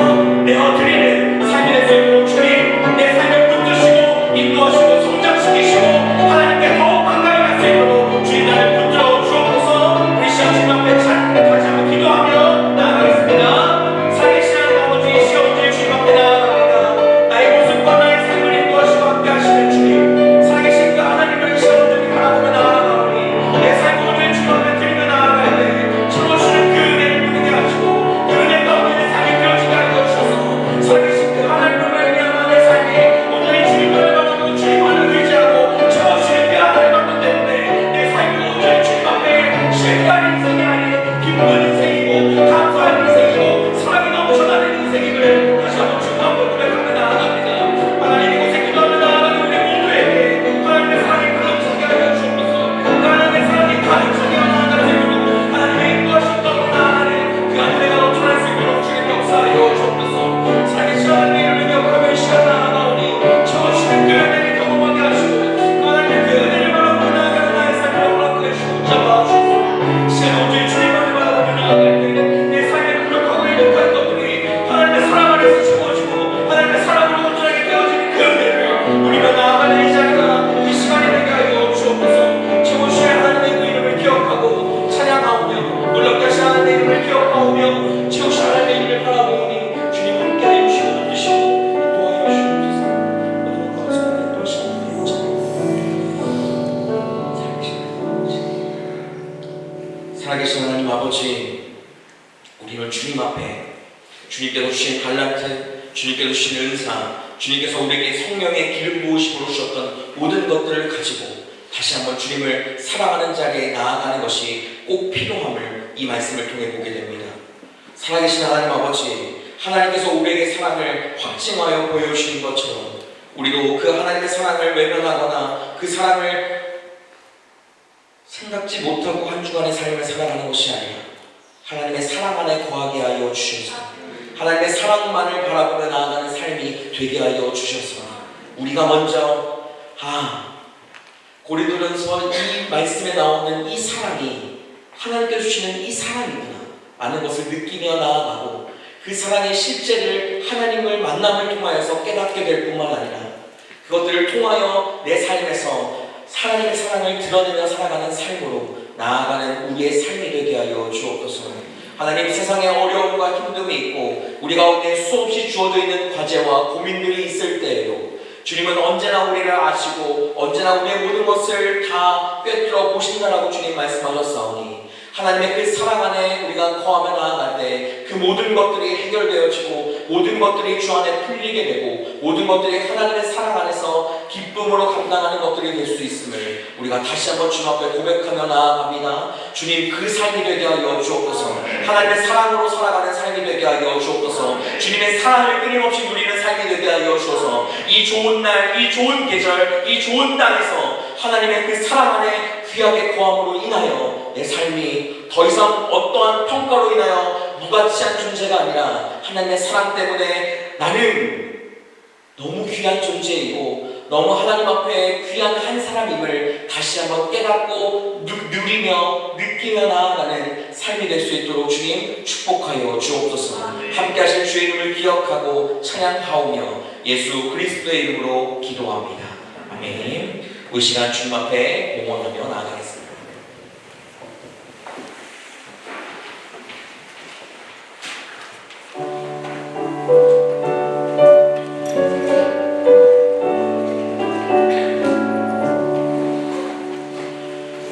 내어드리는 삶이 될 수 있도록 주님, 내 삶을 붙드시고 인도하시고 성장시키시고 하나님께 더욱 가까이 갈 수 있도록 주님 나를 붙들어 주옵소서. 우리 시간 주님 앞에 다시 한번 아버지, 우리는 주님 앞에 주님께서 주신 달란트, 주님께서 주신 은사, 주님께서 우리에게 성령의 기름 부으심으로 주셨던 모든 것들을 가지고 다시 한번 주님을 사랑하는 자리에 나아가는 것이 꼭 필요함을 이 말씀을 통해 보게 됩니다. 살아계신 하나님 아버지, 하나님께서 우리에게 사랑을 확증하여 보여주신 것처럼 우리도 그 하나님의 사랑을 외면하거나 그 사랑을 생각지 못하고 한 주간의 삶을 살아가는 것이 아니라 하나님의 사랑 안에 거하게 하여 주셔서 하나님의 사랑만을 바라보며 나아가는 삶이 되게 하여 주셔서 우리가 먼저 고린도전서 이 말씀에 나오는 이 사랑이 하나님께서 주시는 이 사랑이구나 라는 것을 느끼며 나아가고 그 사랑의 실제를 하나님을 만남을 통하여서 깨닫게 될 뿐만 아니라 그것들을 통하여 내 삶에서 하나님의 사랑을 드러내며 살아가는 삶으로 나아가는 우리의 삶이 되게 하여 주옵소서. 하나님, 세상에 어려움과 힘듦이 있고 우리 가운데 수없이 주어져 있는 과제와 고민들이 있을 때에도 주님은 언제나 우리를 아시고 언제나 우리의 모든 것을 다 꿰뚫어 보신다라고 주님 말씀하셨사오니 하나님의 그 사랑 안에 우리가 거하며 나아갈 때 그 모든 것들이 해결되어지고 모든 것들이 주 안에 풀리게 되고 모든 것들이 하나님의 사랑 안에서 기쁨으로 감당하는 것들이 될 수 있음을 우리가 다시 한번 주님 앞에 고백하며 나아갑니다. 주님, 그 삶이 되게 하여 주옵소서. 하나님의 사랑으로 살아가는 삶이 되게 하여 주옵소서. 주님의 사랑을 끊임없이 누리는 삶이 되게 하여 주옵소서. 이 좋은 날, 이 좋은 계절, 이 좋은 땅에서 하나님의 그 사랑 안에 귀하게 거함으로 인하여 내 삶이 더 이상 어떠한 평가로 인하여 무가치한 존재가 아니라 하나님의 사랑 때문에 나는 너무 귀한 존재이고 너무 하나님 앞에 귀한 한 사람임을 다시 한번 깨닫고 누리며 느끼며 나아가는 삶이 될 수 있도록 주님 축복하여 주옵소서. 함께 하실 주의 이름을 기억하고 찬양하오며 예수 그리스도의 이름으로 기도합니다. 아멘. 이 시간 주님 앞에 공헌하며 나아가겠습니다.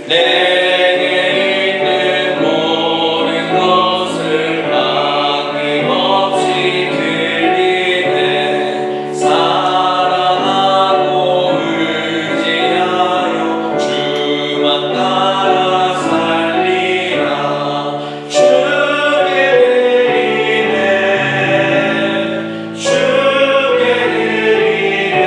내게 있는 모든 것을 아낌없이 드리네. 사랑하고 의지하여 주만 따라 살리라. 주께 드리네. 주께 드리네.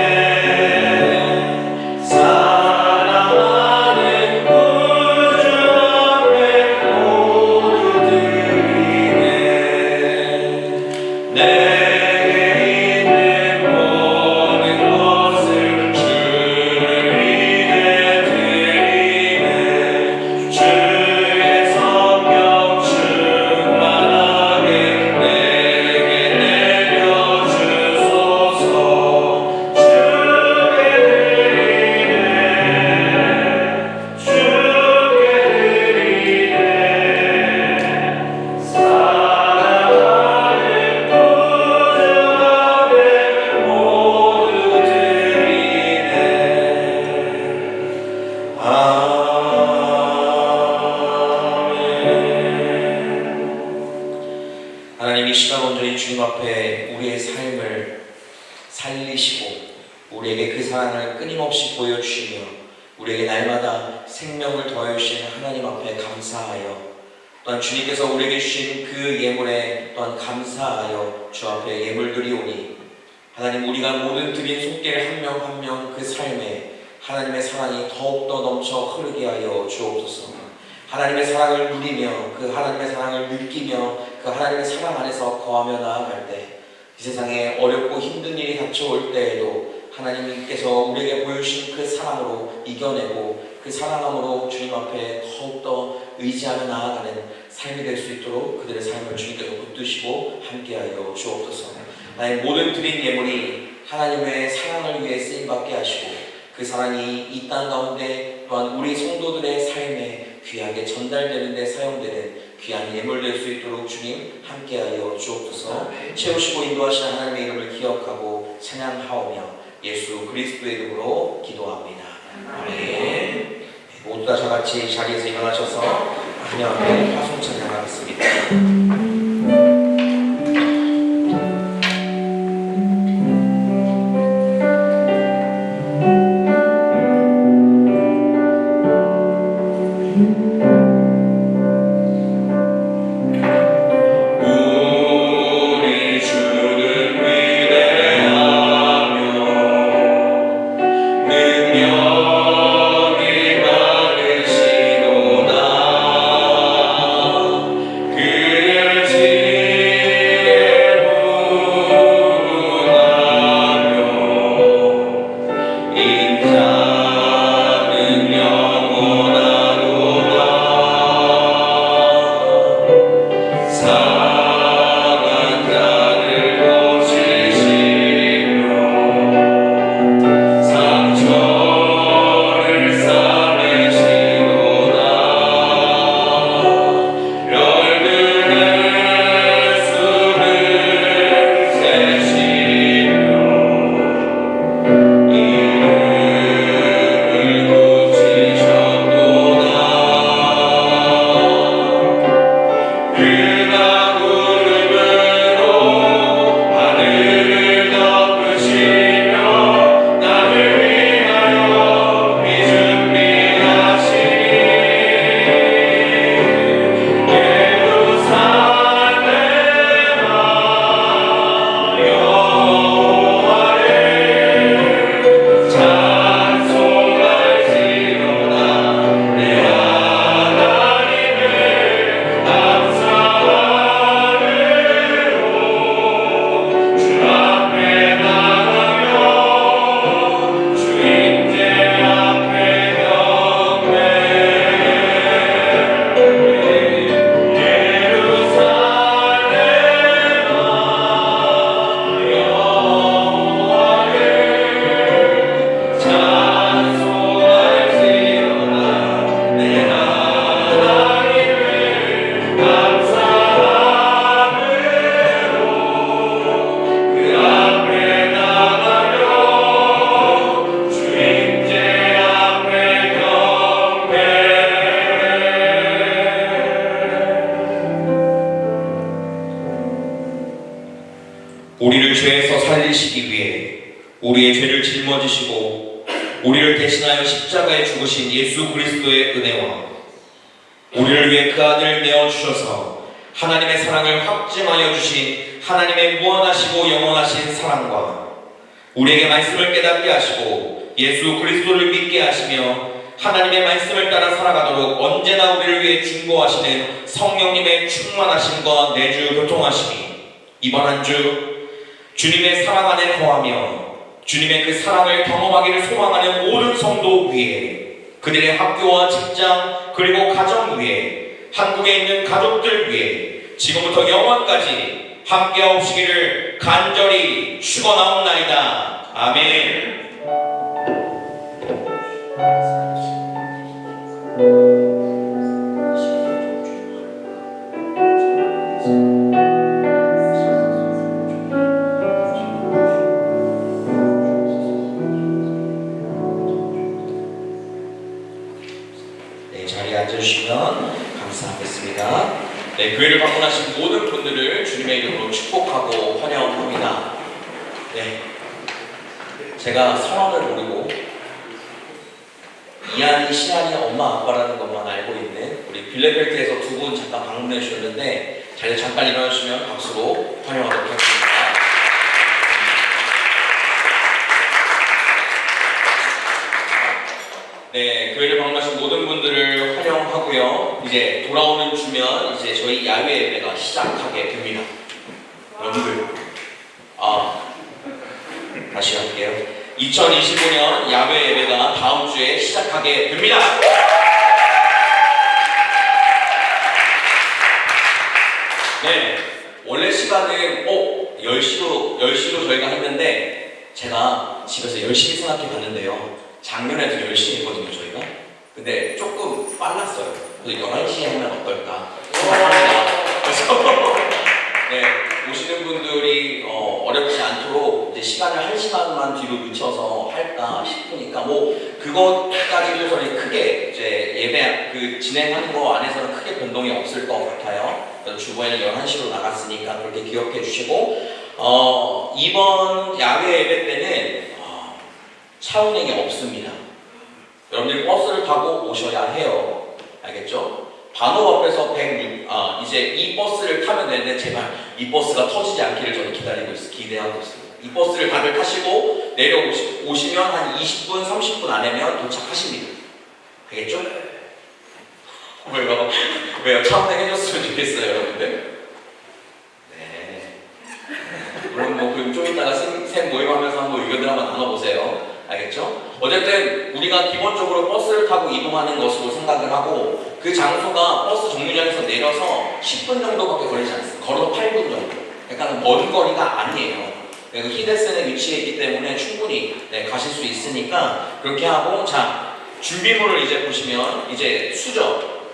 하나님, 이 시간 온전히 주님 앞에 우리의 삶을 살리시고 우리에게 그 사랑을 끊임없이 보여주시며 우리에게 날마다 생명을 더해주시는 하나님 앞에 감사하여 또한 주님께서 우리에게 주신 그 예물에 또한 감사하여 주 앞에 예물 드리오니 하나님, 우리가 모든 드린 손길 한 명 한 명 그 삶에 하나님의 사랑이 더욱더 넘쳐 흐르게 하여 주옵소서. 하나님의 사랑을 누리며 그 하나님의 사랑을 느끼며 그 하나님의 사랑 안에서 거하며 나아갈 때 이 세상에 어렵고 힘든 일이 닥쳐올 때에도 하나님께서 우리에게 보여주신 그 사랑으로 이겨내고 그 사랑함으로 주님 앞에 더욱더 의지하며 나아가는 삶이 될 수 있도록 그들의 삶을 주님께서 붙드시고 함께하여 주옵소서. 나의 모든 드린 예물이 하나님의 사랑을 위해 쓰임받게 하시고 그 사랑이 이 땅 가운데 또한 우리 성도들의 삶에 귀하게 전달되는 데 사용되는 귀한 예물 될 수 있도록 주님 함께하여 주옵소서. 채우시고 인도하시는 하나님의 이름을 기억하고 찬양하오며 예수 그리스도의 이름으로 기도합니다. 아멘. 모두 다 저같이 자리에서 일어나셔서 그냥 앞에 화성 찬양하겠습니다. 우리 주는 위대하며 능력이 많으시도다. 그의 지혜에 무궁하며 인자는 영원하도다. 상한 자를 고치시며 상처를 싸매시도다. 열등의 수를 세시며 이름을 붙이셨도다. 그가 구름으로 하늘을 덮으시며 나를 위하여 비 준비하시니 예루살렘아 여호와를 찬송할지로다. 내 하나님을 감사함으로 주 앞에 나가며 주 임재 앞에 경배하리. 예루살렘아 여호와를 찬송할지로다. 내 하나님을 감사함으로 그 앞에 나가며 주 임재 앞에 경배하리. 우리를 죄에서 살리시기 위해 우리의 죄를 짊어지시고 우리를 대신하여 십자가에 죽으신 예수 그리스도의 은혜와 우리를 위해 그 아들을 내어주셔서 하나님의 사랑을 확증하여 주신 하나님의 무한하시고 영원하신 사랑과 우리에게 말씀을 깨닫게 하시고 예수 그리스도를 믿게 하시며 하나님의 말씀을 따라 살아가도록 언제나 우리를 위해 중보하시는 성령님의 충만하심과 내주 교통하심이 이번 한 주 주님의 사랑 안에 거하며 주님의 그 사랑을 경험하기를 소망하는 모든 성도 위에 그들의 학교와 직장 그리고 가정 위에 한국에 있는 가족들 위에 지금부터 영원까지 함께하옵시기를 간절히 축원하옵나이다. 아멘. 네, 자리에 앉아주시면 감사하겠습니다. 네, 교회를 방문하신 모든 분들을 주님의 이름으로 축복하고 환영합니다. 네, 제가 성함을 모르고 이한이, 시안이 엄마 아빠라는 것만 알고 있는 우리 빌레벨트에서 두 분 잠깐 방문해 주셨는데 자리에 잠깐 일어나주시면 박수로 환영하도록 하겠습니다. 네, 교회를 방문하신 모든 분들을 환영하고요. 이제 돌아오는 주면 이제 저희 야외 예배가 시작하게 됩니다. 여러분들, 다시 할게요. 2025년 야외 예배가 다음 주에 시작하게 됩니다. 네, 원래 시간은 10시로 저희가 했는데 제가 집에서 열심히 생각해 봤는데요. 작년에도 열심히 했거든요, 저희가. 근데 조금 빨랐어요. 그래서 11시에 하면 어떨까 생각합니다. 그래서 네, 오시는 분들이 어렵지 않도록 이제 시간을 1시간만 뒤로 늦춰서 할까 싶으니까 뭐 그것까지도 저희 크게 이제 예배 그 진행하는 거 안에서는 크게 변동이 없을 것 같아요. 그래서 주보에는 11시로 나갔으니까 그렇게 기억해 주시고 이번 야외 예배 때는 차 운행이 없습니다. 여러분들이 버스를 타고 오셔야 해요. 알겠죠? 반옥 앞에서 이제 이 버스를 타면 되는데 제발 이 버스가 터지지 않기를 저는 기대하고 있습니다. 이 버스를 다들 타시고 내려오시면 한 20분, 30분 안에면 도착하십니다. 알겠죠? 왜요? 왜요? 차 운행 해줬으면 좋겠어요, 여러분들? 네. 물론 그럼 좀 이따가 생 모임하면서 한번 의견을 한번 나눠보세요. 알겠죠? 어쨌든 우리가 기본적으로 버스를 타고 이동하는 것으로 생각을 하고 그 장소가 버스 정류장에서 내려서 10분 정도밖에 걸리지 않습니다. 걸어서 8분 정도. 약간 먼 거리가 아니에요. 그리고 히데스에 위치해 있기 때문에 충분히 가실 수 있으니까 그렇게 하고 자 준비물을 이제 보시면 이제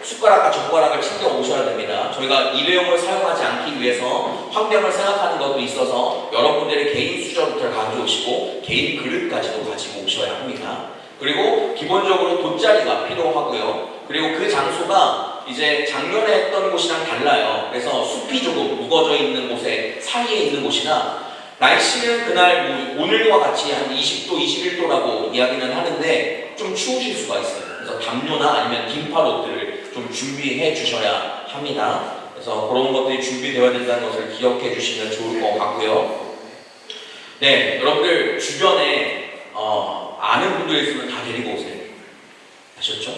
숟가락과 젓가락을 챙겨 오셔야 됩니다. 저희가 일회용을 사용하지 않기 위해서 환경을 생각하는 것도 있어서 여러분들의 개인 수저부터 가져오시고 개인 그릇까지도 가지고 오셔야 합니다. 그리고 기본적으로 돗자리가 필요하고요. 그리고 그 장소가 이제 작년에 했던 곳이랑 달라요. 그래서 숲이 조금 묵어져 있는 곳에 사이에 있는 곳이나 날씨는 그날 오늘과 같이 한 20도, 21도라고 이야기는 하는데 좀 추우실 수가 있어요. 그래서 담요나 아니면 긴팔 옷들을 좀 준비해 주셔야 합니다. 그래서 그런 것들이 준비되어야 된다는 것을 기억해 주시면 좋을 것 같고요. 네, 여러분들 주변에 아는 분들 있으면 다 데리고 오세요. 아셨죠?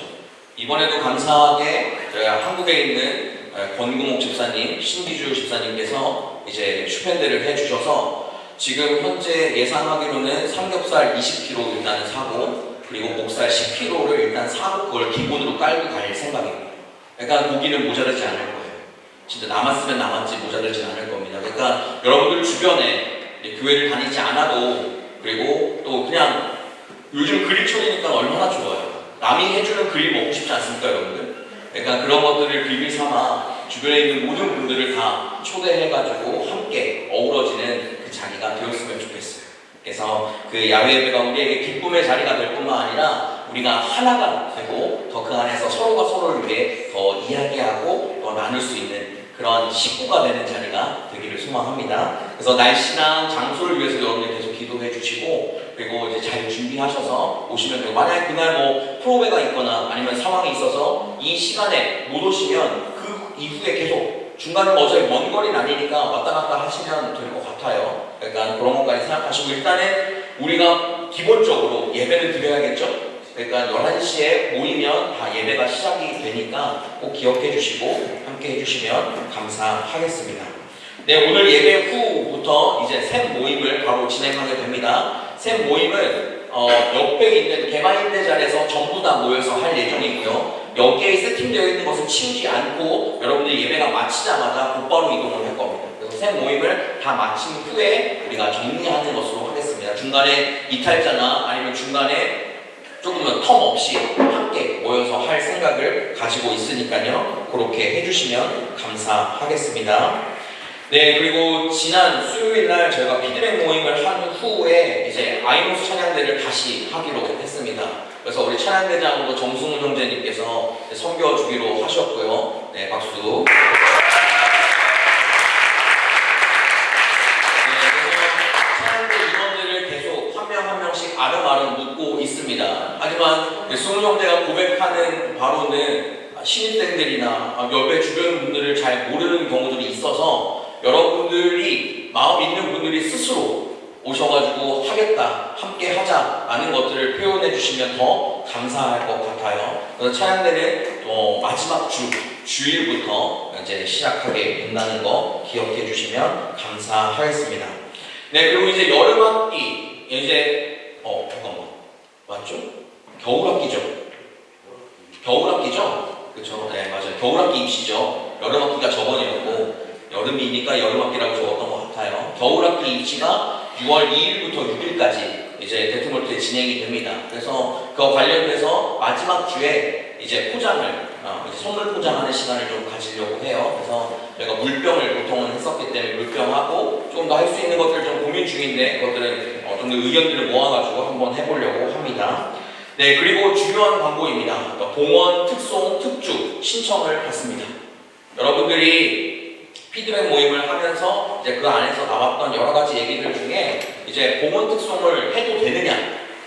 이번에도 감사하게 저희가 한국에 있는 권구목 집사님, 신기주 집사님께서 이제 슈펜대를 해주셔서 지금 현재 예상하기로는 삼겹살 20kg 일단 사고 그리고 목살 10kg를 일단 사고 그걸 기본으로 깔고 갈 생각입니다. 그러니까 고기는 모자르지 않을 거예요. 진짜 남았으면 남았지 모자르지 않을 겁니다. 그러니까 여러분들 주변에 교회를 다니지 않아도 그리고 또 그냥 요즘 그릴철이니까 얼마나 좋아요. 남이 해주는 그릴 먹고 싶지 않습니까, 여러분들? 그러니까 그런 것들을 빌미 삼아 주변에 있는 모든 분들을 다 초대해가지고 함께 어우러지는 그 자리가 되었으면 좋겠어요. 그래서 그 야외 예배가 우리에게 기쁨의 자리가 될 뿐만 아니라 우리가 하나가 되고 더 그 안에서 서로가 서로를 위해 더 이야기하고 더 나눌 수 있는 그런 식구가 되는 자리가 되기를 소망합니다. 그래서 날씨랑 장소를 위해서 여러분들 계속 기도해 주시고 그리고 이제 잘 준비하셔서 오시면 되고 만약에 그날 뭐 프로베가 있거나 아니면 상황이 있어서 이 시간에 못 오시면 그 이후에 계속 중간에 어차피 먼 거리는 아니니까 왔다 갔다 하시면 될 것 같아요. 그러니까 그런 것까지 생각하시고 일단은 우리가 기본적으로 예배를 드려야겠죠? 그러니까 11시에 모이면 다 예배가 시작이 되니까 꼭 기억해 주시고 함께 해주시면 감사하겠습니다. 네, 오늘 예배 후부터 이제 샘 모임을 바로 진행하게 됩니다. 샘 모임은 옆에 있는 개마인대잔에서 전부 다 모여서 할 예정이고요. 여기에 세팅되어 있는 것을 치우지 않고 여러분들 예배가 마치자마자 곧바로 이동을 할 겁니다. 그래서 샘 모임을 다 마친 후에 우리가 정리하는 것으로 하겠습니다. 중간에 이탈자나 아니면 중간에 조금은 텀 없이 함께 모여서 할 생각을 가지고 있으니까요. 그렇게 해주시면 감사하겠습니다. 네, 그리고 지난 수요일 날 저희가 피드백 모임을 한 후에 이제 아이노스 찬양대를 다시 하기로 했습니다. 그래서 우리 찬양대장으로 정승훈 형제님께서 섬겨주기로 하셨고요. 네, 박수. 한 명씩 아름아름 묻고 있습니다. 하지만 승훈 형제가 고백하는 바로는 신입생들이나 옆에 주변 분들을 잘 모르는 경우들이 있어서 여러분들이 마음 있는 분들이 스스로 오셔가지고 하겠다, 함께 하자라는 것들을 표현해 주시면 더 감사할 것 같아요. 그래서 찬양대는 마지막 주일부터 이제 시작하게 된다는 거 기억해 주시면 감사하겠습니다. 네, 그리고 이제 여름학기 이제 잠깐만 맞죠? 겨울학기죠? 겨울학기죠? 그쵸? 네, 맞아요. 겨울학기 입시죠. 여름학기가 저번이었고 여름이니까 여름학기라고 적었던 것 같아요. 겨울학기 입시가 6월 2일부터 6일까지 이제 데트몰트에 진행이 됩니다. 그래서 그와 관련돼서 마지막 주에 이제 포장을 이제 선물 포장하는 시간을 좀 가지려고 해요. 그래서 저희가 물병을 보통은 했었기 때문에 물병하고 조금 더 할 수 있는 것들 좀 고민 중인데 그것들은 좀 더 의견들을 모아가지고 한번 해보려고 합니다. 네, 그리고 중요한 광고입니다. 봉헌, 특송, 특주 신청을 받습니다. 여러분들이 피드백 모임을 하면서 이제 그 안에서 나왔던 여러 가지 얘기들 중에 이제 봉헌 특송을 해도 되느냐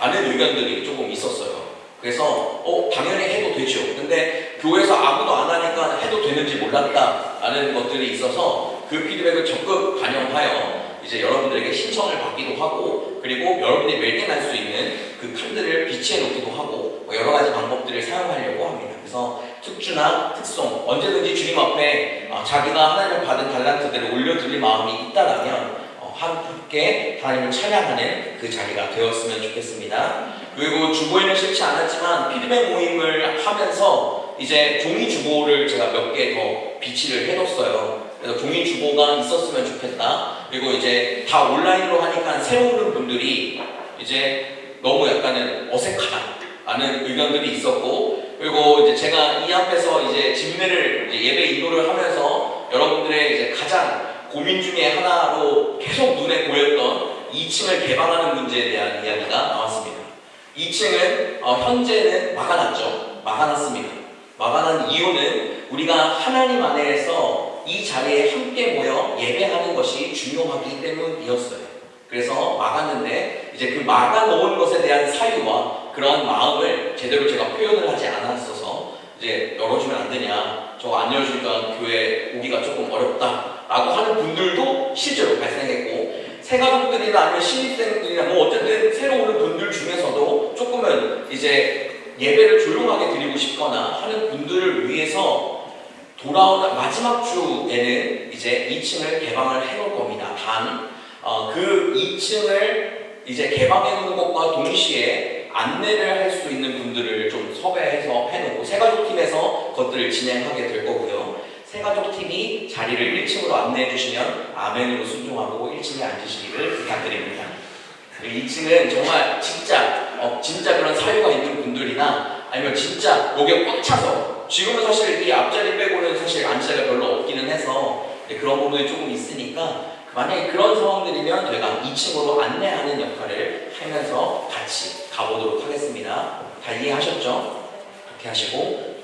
라는 의견들이 조금 있었어요. 그래서 당연히 해도 되죠. 근데 교회에서 아무도 안 하니까 해도 되는지 몰랐다라는 것들이 있어서 그 피드백을 적극 반영하여 이제 여러분들에게 신청을 받기도 하고 그리고 여러분이 발견할 수 있는 그 카드를 비치해 놓기도 하고 여러 가지 방법들을 사용하려고 합니다. 그래서 특주나 특송 언제든지 주님 앞에 자기가 하나님을 받은 달란트들을 올려드릴 마음이 있다라면 함께 하나님을 찬양하는 그 자리가 되었으면 좋겠습니다. 그리고 주보에는 싫지 않았지만 피드백 모임을 하면서 이제 종이 주보를 제가 몇 개 더 비치를 해뒀어요. 그래서 종이 주보가 있었으면 좋겠다. 그리고 이제 다 온라인으로 하니까 새로운 분들이 이제 너무 약간은 어색하다라는 의견들이 있었고 그리고 이제 제가 이 앞에서 이제 집례를 이제 예배 인도를 하면서 여러분들의 이제 가장 고민 중에 하나로 계속 눈에 보였던 2층을 개방하는 문제에 대한 이야기가 나왔습니다. 2층은 현재는 막아놨죠. 막아놨습니다. 막아난 이유는 우리가 하나님 안에서 이 자리에 함께 모여 예배하는 것이 중요하기 때문이었어요. 그래서 막았는데 이제 그 막아놓은 것에 대한 사유와 그런 마음을 제대로 제가 표현을 하지 않았어서 이제 열어주면 안 되냐, 저거 안 열어주니까 교회 오기가 조금 어렵다 라고 하는 분들도 실제로 발생했고 새가족들이나 아니면 신입생들이나 뭐 어쨌든 새로 오는 분들 중에서도 조금은 이제 예배를 조용하게 드리고 싶거나 하는 분들을 위해서 돌아오는 마지막 주에는 이제 2층을 개방을 해놓을 겁니다. 단 그 2층을 이제 개방해 놓는 것과 동시에 안내를 할 수 있는 분들을 좀 섭외해서 해놓고 새가족팀에서 그것들을 진행하게 될 거고요. 새가족팀이 자리를 1층으로 안내해 주시면 아멘으로 순종하고 1층에 앉으시기를 부탁드립니다. 2층은 정말 진짜 그런 사유가 있는 분들이나 아니면 진짜 목에 꽉 차서 지금은 사실 이 앞자리 빼고는 사실 앉을 자리가 별로 없기는 해서 그런 부분이 조금 있으니까 만약에 그런 상황들이면 저희가 2층으로 안내하는 역할을 하면서 같이 가보도록 하겠습니다. 다 이해하셨죠? 그렇게 하시고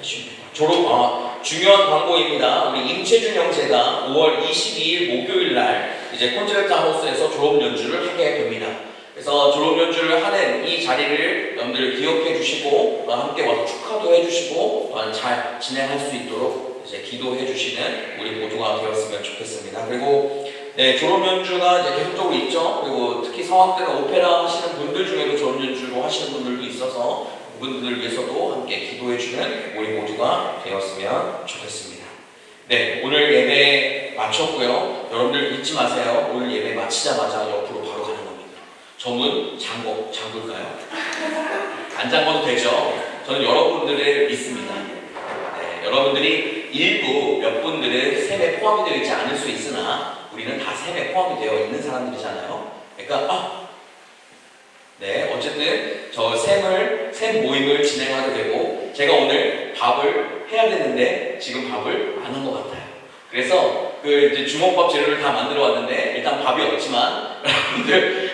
중요한 광고입니다. 우리 임채준 형제가 5월 22일 목요일 날 이제 콘서트 하우스에서 졸업 연주를 하게 됩니다. 그래서 졸업 연주를 하는 이 자리를 여러분들 기억해 주시고 함께 와서 축하도 해 주시고 잘 진행할 수 있도록 이제 기도해 주시는 우리 모두가 되었으면 좋겠습니다. 그리고 졸업 연주가 이제 계속적으로 있죠. 그리고 특히 성악 때나 오페라 하시는 분들 중에도 졸업 연주로 하시는 분들도 있어서 그분들을 위해서도 함께 기도해 주는 우리 모두가 되었으면 좋겠습니다. 네, 오늘 예배 마쳤고요. 여러분들 잊지 마세요. 오늘 예배 마치자마자 옆으로 바로 가는 겁니다. 저문 잠글까요? 안 잠궈도 되죠? 저는 여러분들을 믿습니다. 네, 여러분들이 일부 몇 분들은 셈에 포함이 되어 있지 않을 수 있으나 우리는 다 셈에 포함이 되어 있는 사람들이잖아요. 그러니까 어쨌든 저 셈 모임을 진행하게 되고 제가 오늘 밥을 해야 되는데 지금 밥을 안 한 것 같아요. 그래서 그 이제 주먹밥 재료를 다 만들어 왔는데 일단 밥이 없지만 여러분들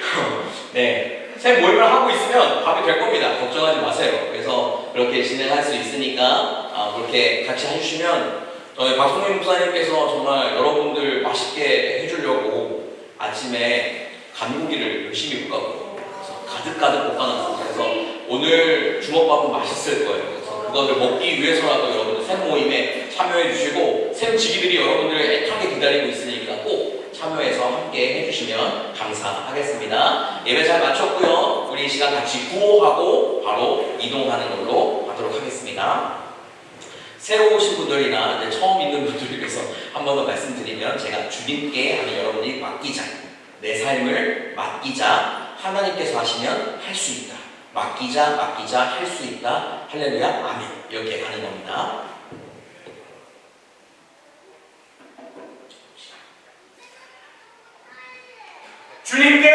셈 모임을 하고 있으면 밥이 될 겁니다. 걱정하지 마세요. 그래서 그렇게 진행할 수 있으니까 그렇게 같이 해주시면 저희 박성민 목사님께서 정말 여러분들 맛있게 해주려고 아침에 간고기를 열심히 볶았고 가득 볶아놨어요. 그래서 오늘 주먹밥은 맛있을 거예요. 그래서 그것을 먹기 위해서라도 여러분들 셈 모임에 참여해 주시고 셈 지기들이 여러분들을 애타게 기다리고 있으니까 꼭 참여해서 함께 해주시면 감사하겠습니다. 예배 잘 마쳤고요. 우리 이 시간 같이 구호하고 바로 이동하는 걸로 하도록 하겠습니다. 새로 오신 분들이나 이제 처음 있는 분들을 위해서 한 번 더 말씀드리면 제가 주님께 하는 여러분이 맡기자, 내 삶을 맡기자, 하나님께서 하시면 할 수 있다. 맡기자 할 수 있다. 할렐루야 아멘. 이렇게 가는 겁니다. 주님께